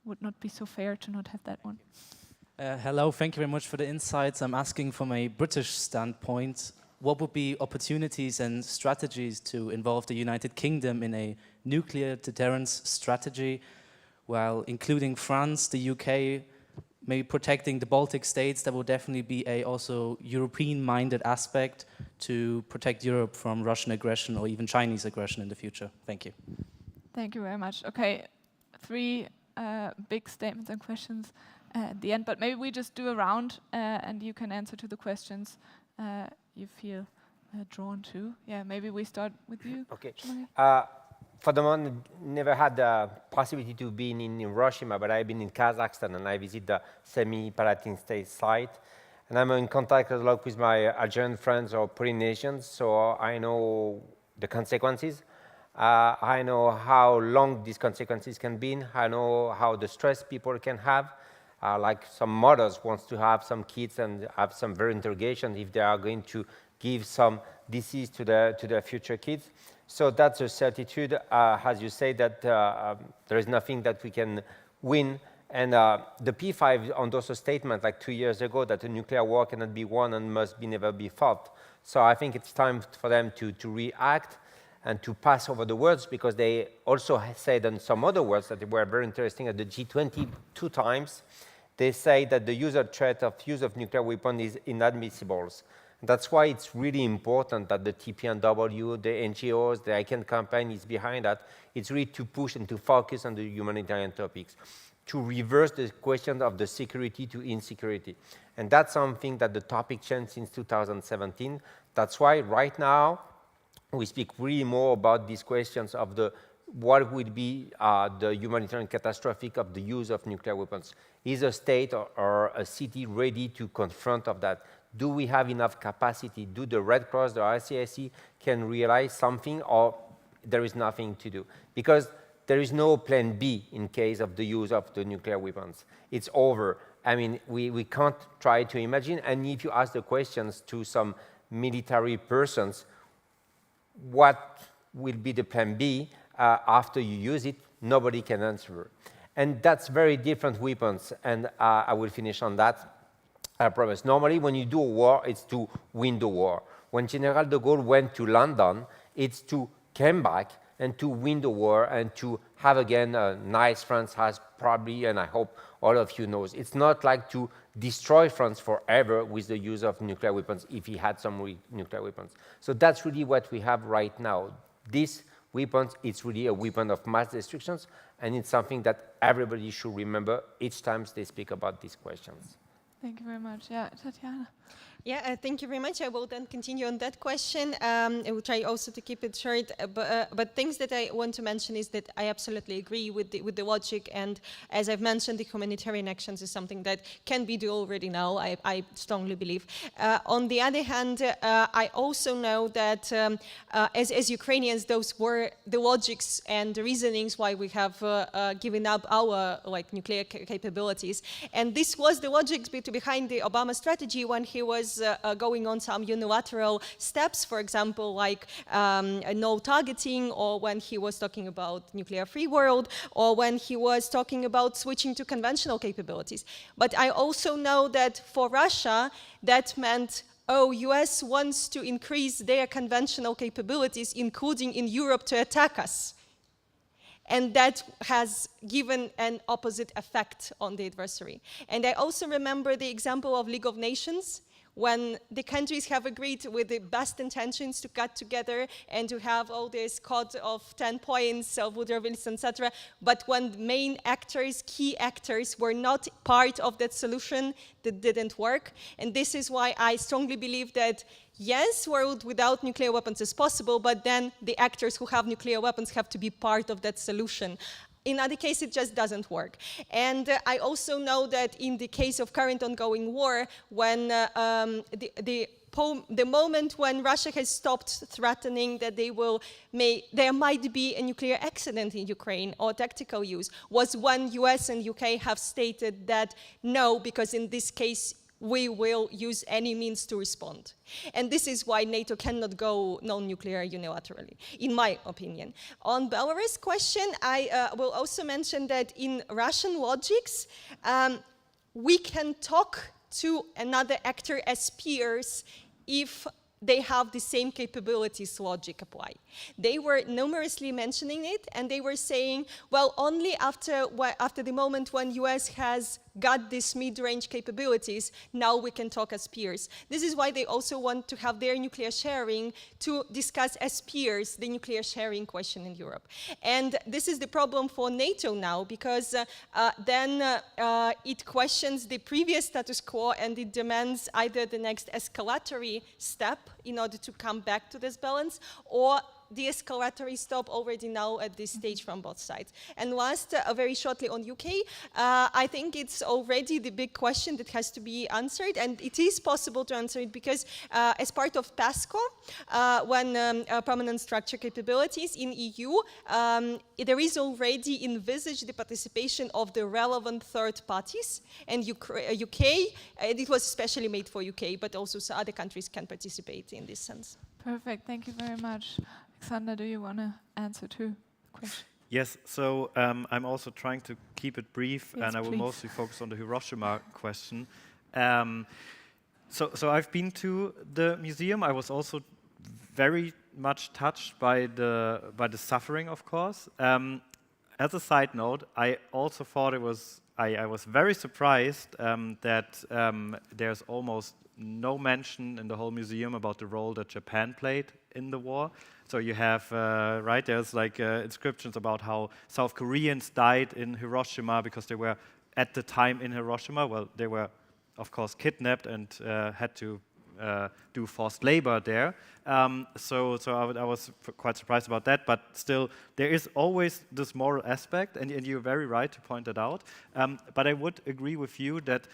would not be so fair to not have that one. Hello, thank you very much for the insights. I'm asking from a British standpoint. what would be opportunities and strategies to involve the United Kingdom in a nuclear deterrence strategy, while including France, the UK, maybe protecting the Baltic states? That will definitely be a also European-minded aspect to protect Europe from Russian aggression or even Chinese aggression in the future. Thank you. Thank you very much. Okay, 3 big statements and questions at the end, but maybe we just do a round and you can answer to the questions you feel drawn to. Yeah, maybe we start with you. Okay. For the moment, never had the possibility to be in Hiroshima, but I've been in Kazakhstan and I visit the semi-Palatin state site. And I'm in contact a lot with my Algerian friends or Polynesians, so I know the consequences. I know how long these consequences can be. I know how the stress people can have. Like some mothers wants to have some kids and have some very interrogation if they are going to give some disease to their future kids. So that's a certitude, as you say, that there is nothing that we can win. And the P5 endorsed a statement like 2 years ago that a nuclear war cannot be won and must never be fought. So I think it's time for them to react and to pass over the words, because they also said on some other words that were very interesting at the G20 2 times. They say that the threat of use of nuclear weapons is inadmissible. That's why it's really important that the TPNW, the NGOs, the ICAN campaign is behind that. It's really to push and to focus on the humanitarian topics, to reverse the question of the security to insecurity. And that's something that the topic changed since 2017. That's why right now we speak really more about these questions of what would be the humanitarian catastrophic of the use of nuclear weapons. Is a state or a city ready to confront of that? Do we have enough capacity? Do the Red Cross, the ICIC can realize something, or there is nothing to do? Because there is no plan B in case of the use of the nuclear weapons. It's over. I mean, we can't try to imagine. And if you ask the questions to some military persons, what will be the plan B after you use it? Nobody can answer. And that's very different weapons. And I will finish on that. I promise. Normally, when you do a war, it's to win the war. When General de Gaulle went to London, it's to come back and to win the war and to have again a nice France has probably, and I hope all of you knows. It's not like to destroy France forever with the use of nuclear weapons if he had some nuclear weapons. So that's really what we have right now. These weapons, it's really a weapon of mass destruction, and it's something that everybody should remember each time they speak about these questions. Thank you very much. Yeah, Tetiana. Yeah, thank you very much. I will then continue on that question. I will try also to keep it short, but things that I want to mention is that I absolutely agree with the logic, and as I've mentioned, the humanitarian actions is something that can be done already now, I strongly believe. On the other hand, I also know that as Ukrainians, those were the logics and the reasonings why we have given up our nuclear capabilities, and this was the logic behind the Obama strategy when he was going on some unilateral steps, for example, like no targeting, or when he was talking about nuclear-free world, or when he was talking about switching to conventional capabilities. But I also know that for Russia, that meant, oh, US wants to increase their conventional capabilities, including in Europe, to attack us. And that has given an opposite effect on the adversary. And I also remember the example of League of Nations, when the countries have agreed with the best intentions to get together and to have all this code of 10 points of vulnerabilities, etc. But when the main actors, key actors, were not part of that solution, that didn't work. And this is why I strongly believe that yes, world without nuclear weapons is possible, but then the actors who have nuclear weapons have to be part of that solution. In other cases, it just doesn't work. And I also know that in the case of current ongoing war, when the moment when Russia has stopped threatening that there might be a nuclear accident in Ukraine or tactical use, was when US and UK have stated that no, because in this case, we will use any means to respond. And this is why NATO cannot go non-nuclear unilaterally, in my opinion. On Belarus question, I will also mention that in Russian logics, we can talk to another actor as peers if they have the same capabilities logic apply. They were numerously mentioning it, and they were saying, well, only after the moment when US has got these mid-range capabilities, now we can talk as peers. This is why they also want to have their nuclear sharing to discuss as peers the nuclear sharing question in Europe. And this is the problem for NATO now, because then it questions the previous status quo, and it demands either the next escalatory step in order to come back to this balance, or the escalatory stop already now at this stage from both sides. And last, very shortly on UK, I think it's already the big question that has to be answered, and it is possible to answer it because as part of PESCO, when permanent structure capabilities in EU, there is already envisaged the participation of the relevant third parties, and UK, it was especially made for UK, but also other countries can participate in this sense. Perfect, thank you very much. Alexander, do you want to answer to the question? Yes, so I'm also trying to keep it brief, Yes, and I will please. mostly focus on the Hiroshima question. So I've been to the museum. I was also very much touched by the suffering, of course. As a side note, I also thought I was very surprised that there's almost no mention in the whole museum about the role that Japan played in the war. So you have, right, there's like inscriptions about how South Koreans died in Hiroshima because they were at the time in Hiroshima. Well, they were, of course, kidnapped and had to do forced labor there. So I was quite surprised about that, but still, there is always this moral aspect, and you're very right to point that out. But I would agree with you that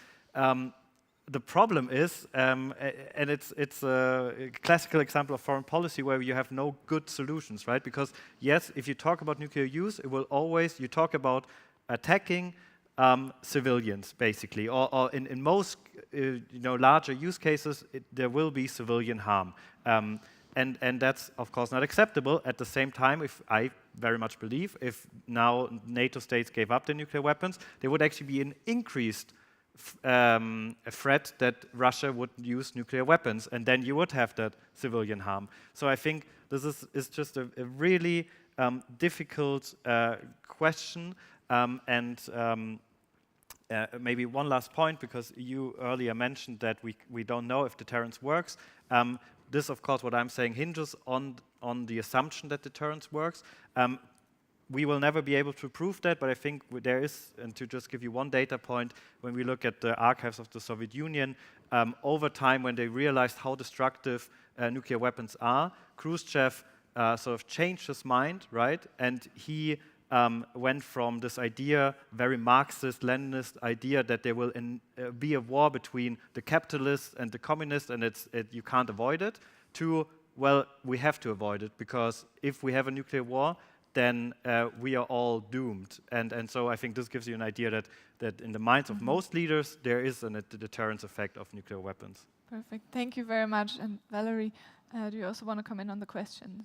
the problem is, and it's a classical example of foreign policy where you have no good solutions, right? Because yes, if you talk about nuclear use, it will always, you talk about attacking civilians, basically, or in most larger use cases, there will be civilian harm. And that's, of course, not acceptable. At the same time, if I very much believe, if now NATO states gave up their nuclear weapons, there would actually be an increased a threat that Russia would use nuclear weapons, and then you would have that civilian harm. So I think this is just a really difficult question. Maybe one last point, because you earlier mentioned that we don't know if deterrence works. This, of course, what I'm saying hinges on the assumption that deterrence works. We will never be able to prove that, but I think there is, and to just give you one data point, when we look at the archives of the Soviet Union, over time when they realized how destructive nuclear weapons are, Khrushchev sort of changed his mind, right? And he went from this idea, very Marxist, Leninist idea that there will be a war between the capitalists and the communists and you can't avoid it, to, well, we have to avoid it, because if we have a nuclear war, then we are all doomed. And so I think this gives you an idea that in the minds of most leaders, there is a deterrence effect of nuclear weapons. Perfect. Thank you very much. And Valery, do you also want to comment on the questions?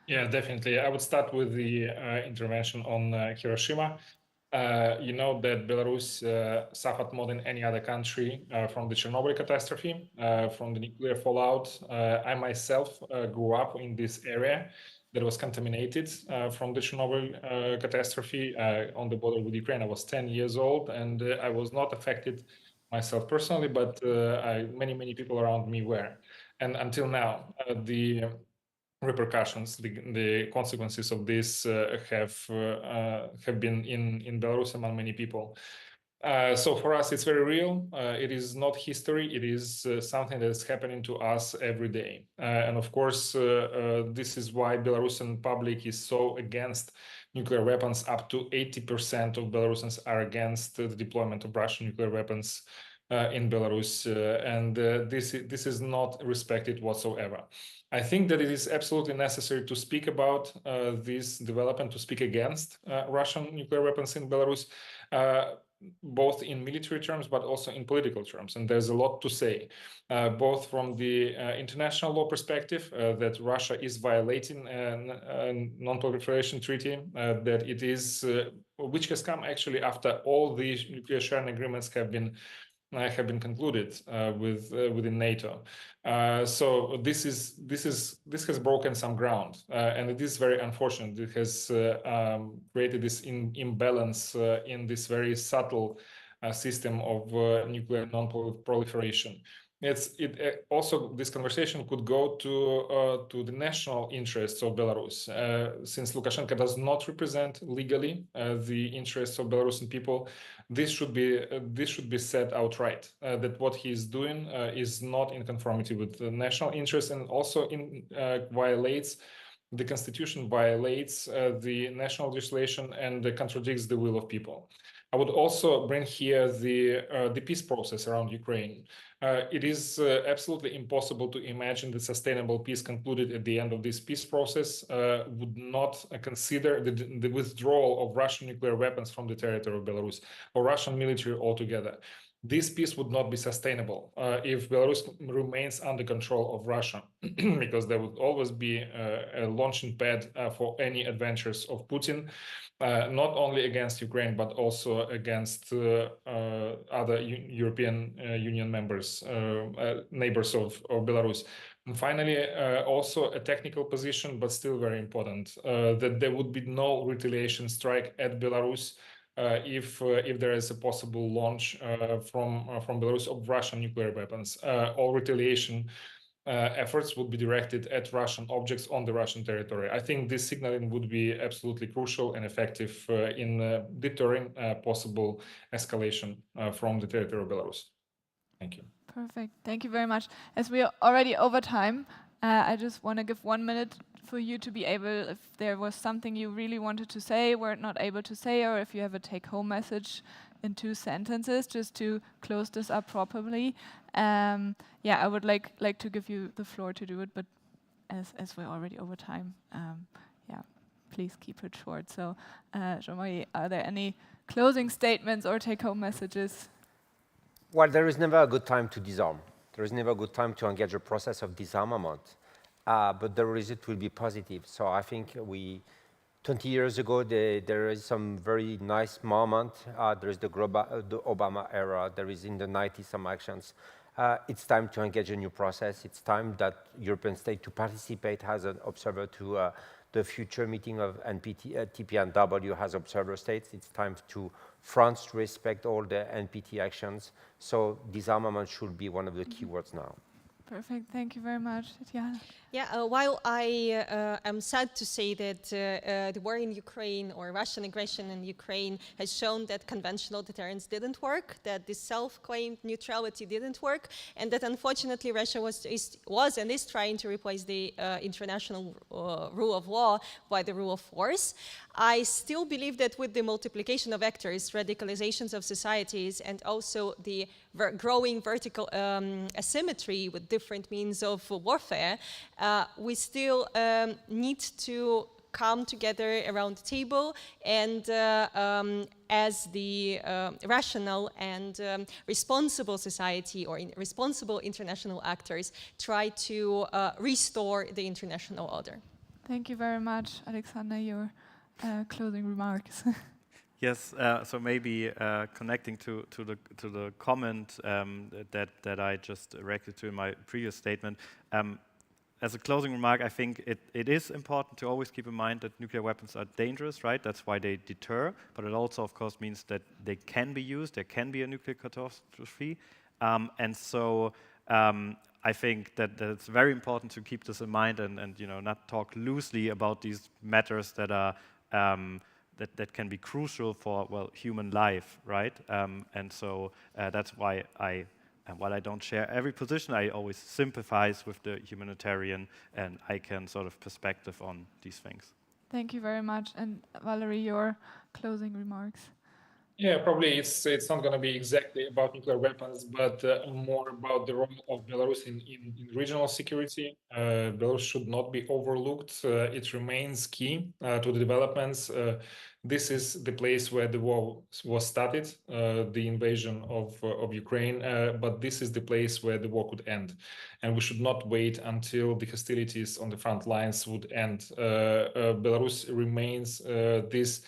Yeah, definitely. I would start with the intervention on Hiroshima. You know that Belarus suffered more than any other country from the Chernobyl catastrophe, from the nuclear fallout. I myself grew up in this area that was contaminated from the Chernobyl catastrophe on the border with Ukraine. I was 10 years old, and I was not affected myself personally, but many people around me were. And until now, the repercussions, the consequences of this have been in Belarus among many people. So for us, it's very real. It is not history. It is something that is happening to us every day. And of course, this is why Belarusian public is so against nuclear weapons. Up to 80% of Belarusians are against the deployment of Russian nuclear weapons in Belarus. And this is not respected whatsoever. I think that it is absolutely necessary to speak about this development, to speak against Russian nuclear weapons in Belarus, both in military terms, but also in political terms. And there's a lot to say, both from the international law perspective, that Russia is violating a non-proliferation treaty, that it is, which has come actually after all these nuclear sharing agreements have been have been concluded within NATO. So this has broken some ground, and it is very unfortunate. It has created this imbalance in this very subtle system of nuclear non-proliferation. Also, this conversation could go to the national interests of Belarus, since Lukashenko does not represent legally the interests of Belarusian people. This should be said outright, that what he is doing is not in conformity with the national interest, and also violates the constitution, violates the national legislation, and contradicts the will of people. I would also bring here the peace process around Ukraine. It is absolutely impossible to imagine that sustainable peace concluded at the end of this peace process would not consider the withdrawal of Russian nuclear weapons from the territory of Belarus or Russian military altogether. This peace would not be sustainable if Belarus remains under control of Russia, because there would always be a launching pad for any adventures of Putin, not only against Ukraine, but also against other European Union members, neighbors of Belarus. And finally, also a technical position, but still very important, that there would be no retaliation strike at Belarus if there is a possible launch from Belarus of Russian nuclear weapons. All retaliation efforts would be directed at Russian objects on the Russian territory. I think this signaling would be absolutely crucial and effective in deterring possible escalation from the territory of Belarus. Thank you. Perfect. Thank you very much. As we are already over time, I just want to give 1 minute for you to be able, if there was something you really wanted to say, were not able to say, or if you have a take-home message in 2 sentences, just to close this up properly. Yeah, I would like to give you the floor to do it, but as we're already over time, yeah, please keep it short. So, Jean-Marie, are there any closing statements or take-home messages? Well, there is never a good time to disarm. There is never a good time to engage a process of disarmament, but the result will be positive. So I think 20 years ago, there is some very nice moment. There is the Obama era. There is in the 90s some actions. It's time to engage a new process. It's time that European states to participate as an observer to the future meeting of NPT, TPNW as observer states. It's time to France to respect all the NPT actions. So disarmament should be one of the key words now. Perfect. Thank you very much, Tetiana. Yeah, while I am sad to say that the war in Ukraine or Russian aggression in Ukraine has shown that conventional deterrence didn't work, that the self-claimed neutrality didn't work, and that unfortunately Russia was and is trying to replace the international rule of law by the rule of force, I still believe that with the multiplication of actors, radicalizations of societies, and also the growing vertical asymmetry with different means of warfare, we still need to come together around the table and as the rational and responsible society or responsible international actors try to restore the international order. Thank you very much, Alexander, your closing remarks. Yes, so maybe connecting to the comment that I just directed to in my previous statement. As a closing remark, I think it is important to always keep in mind that nuclear weapons are dangerous, right? That's why they deter, but it also, of course, means that they can be used. There can be a nuclear catastrophe, and so I think that it's very important to keep this in mind and not talk loosely about these matters that are that can be crucial for human life, right? And so that's why while I don't share every position, I always sympathize with the humanitarian and ICAN sort of perspective on these things. Thank you very much. And Valery, your closing remarks. Yeah, probably it's not going to be exactly about nuclear weapons, but more about the role of Belarus in regional security. Belarus should not be overlooked. It remains key to the developments. This is the place where the war was started, the invasion of Ukraine, but this is the place where the war could end. And we should not wait until the hostilities on the front lines would end. Belarus remains this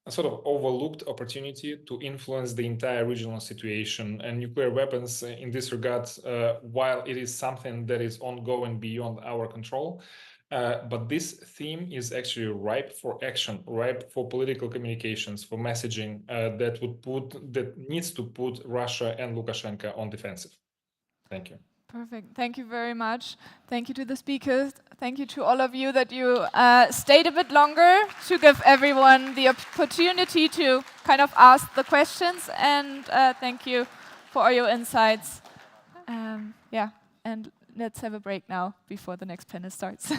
a sort of overlooked opportunity to influence the entire regional situation. And nuclear weapons in this regard, while it is something that is ongoing beyond our control, but this theme is actually ripe for action, ripe for political communications, for messaging that needs to put Russia and Lukashenko on defensive. Thank you. Perfect. Thank you very much. Thank you to the speakers. Thank you to all of you that you stayed a bit longer to give everyone the opportunity to kind of ask the questions. And thank you for all your insights. Yeah, and let's have a break now before the next panel starts.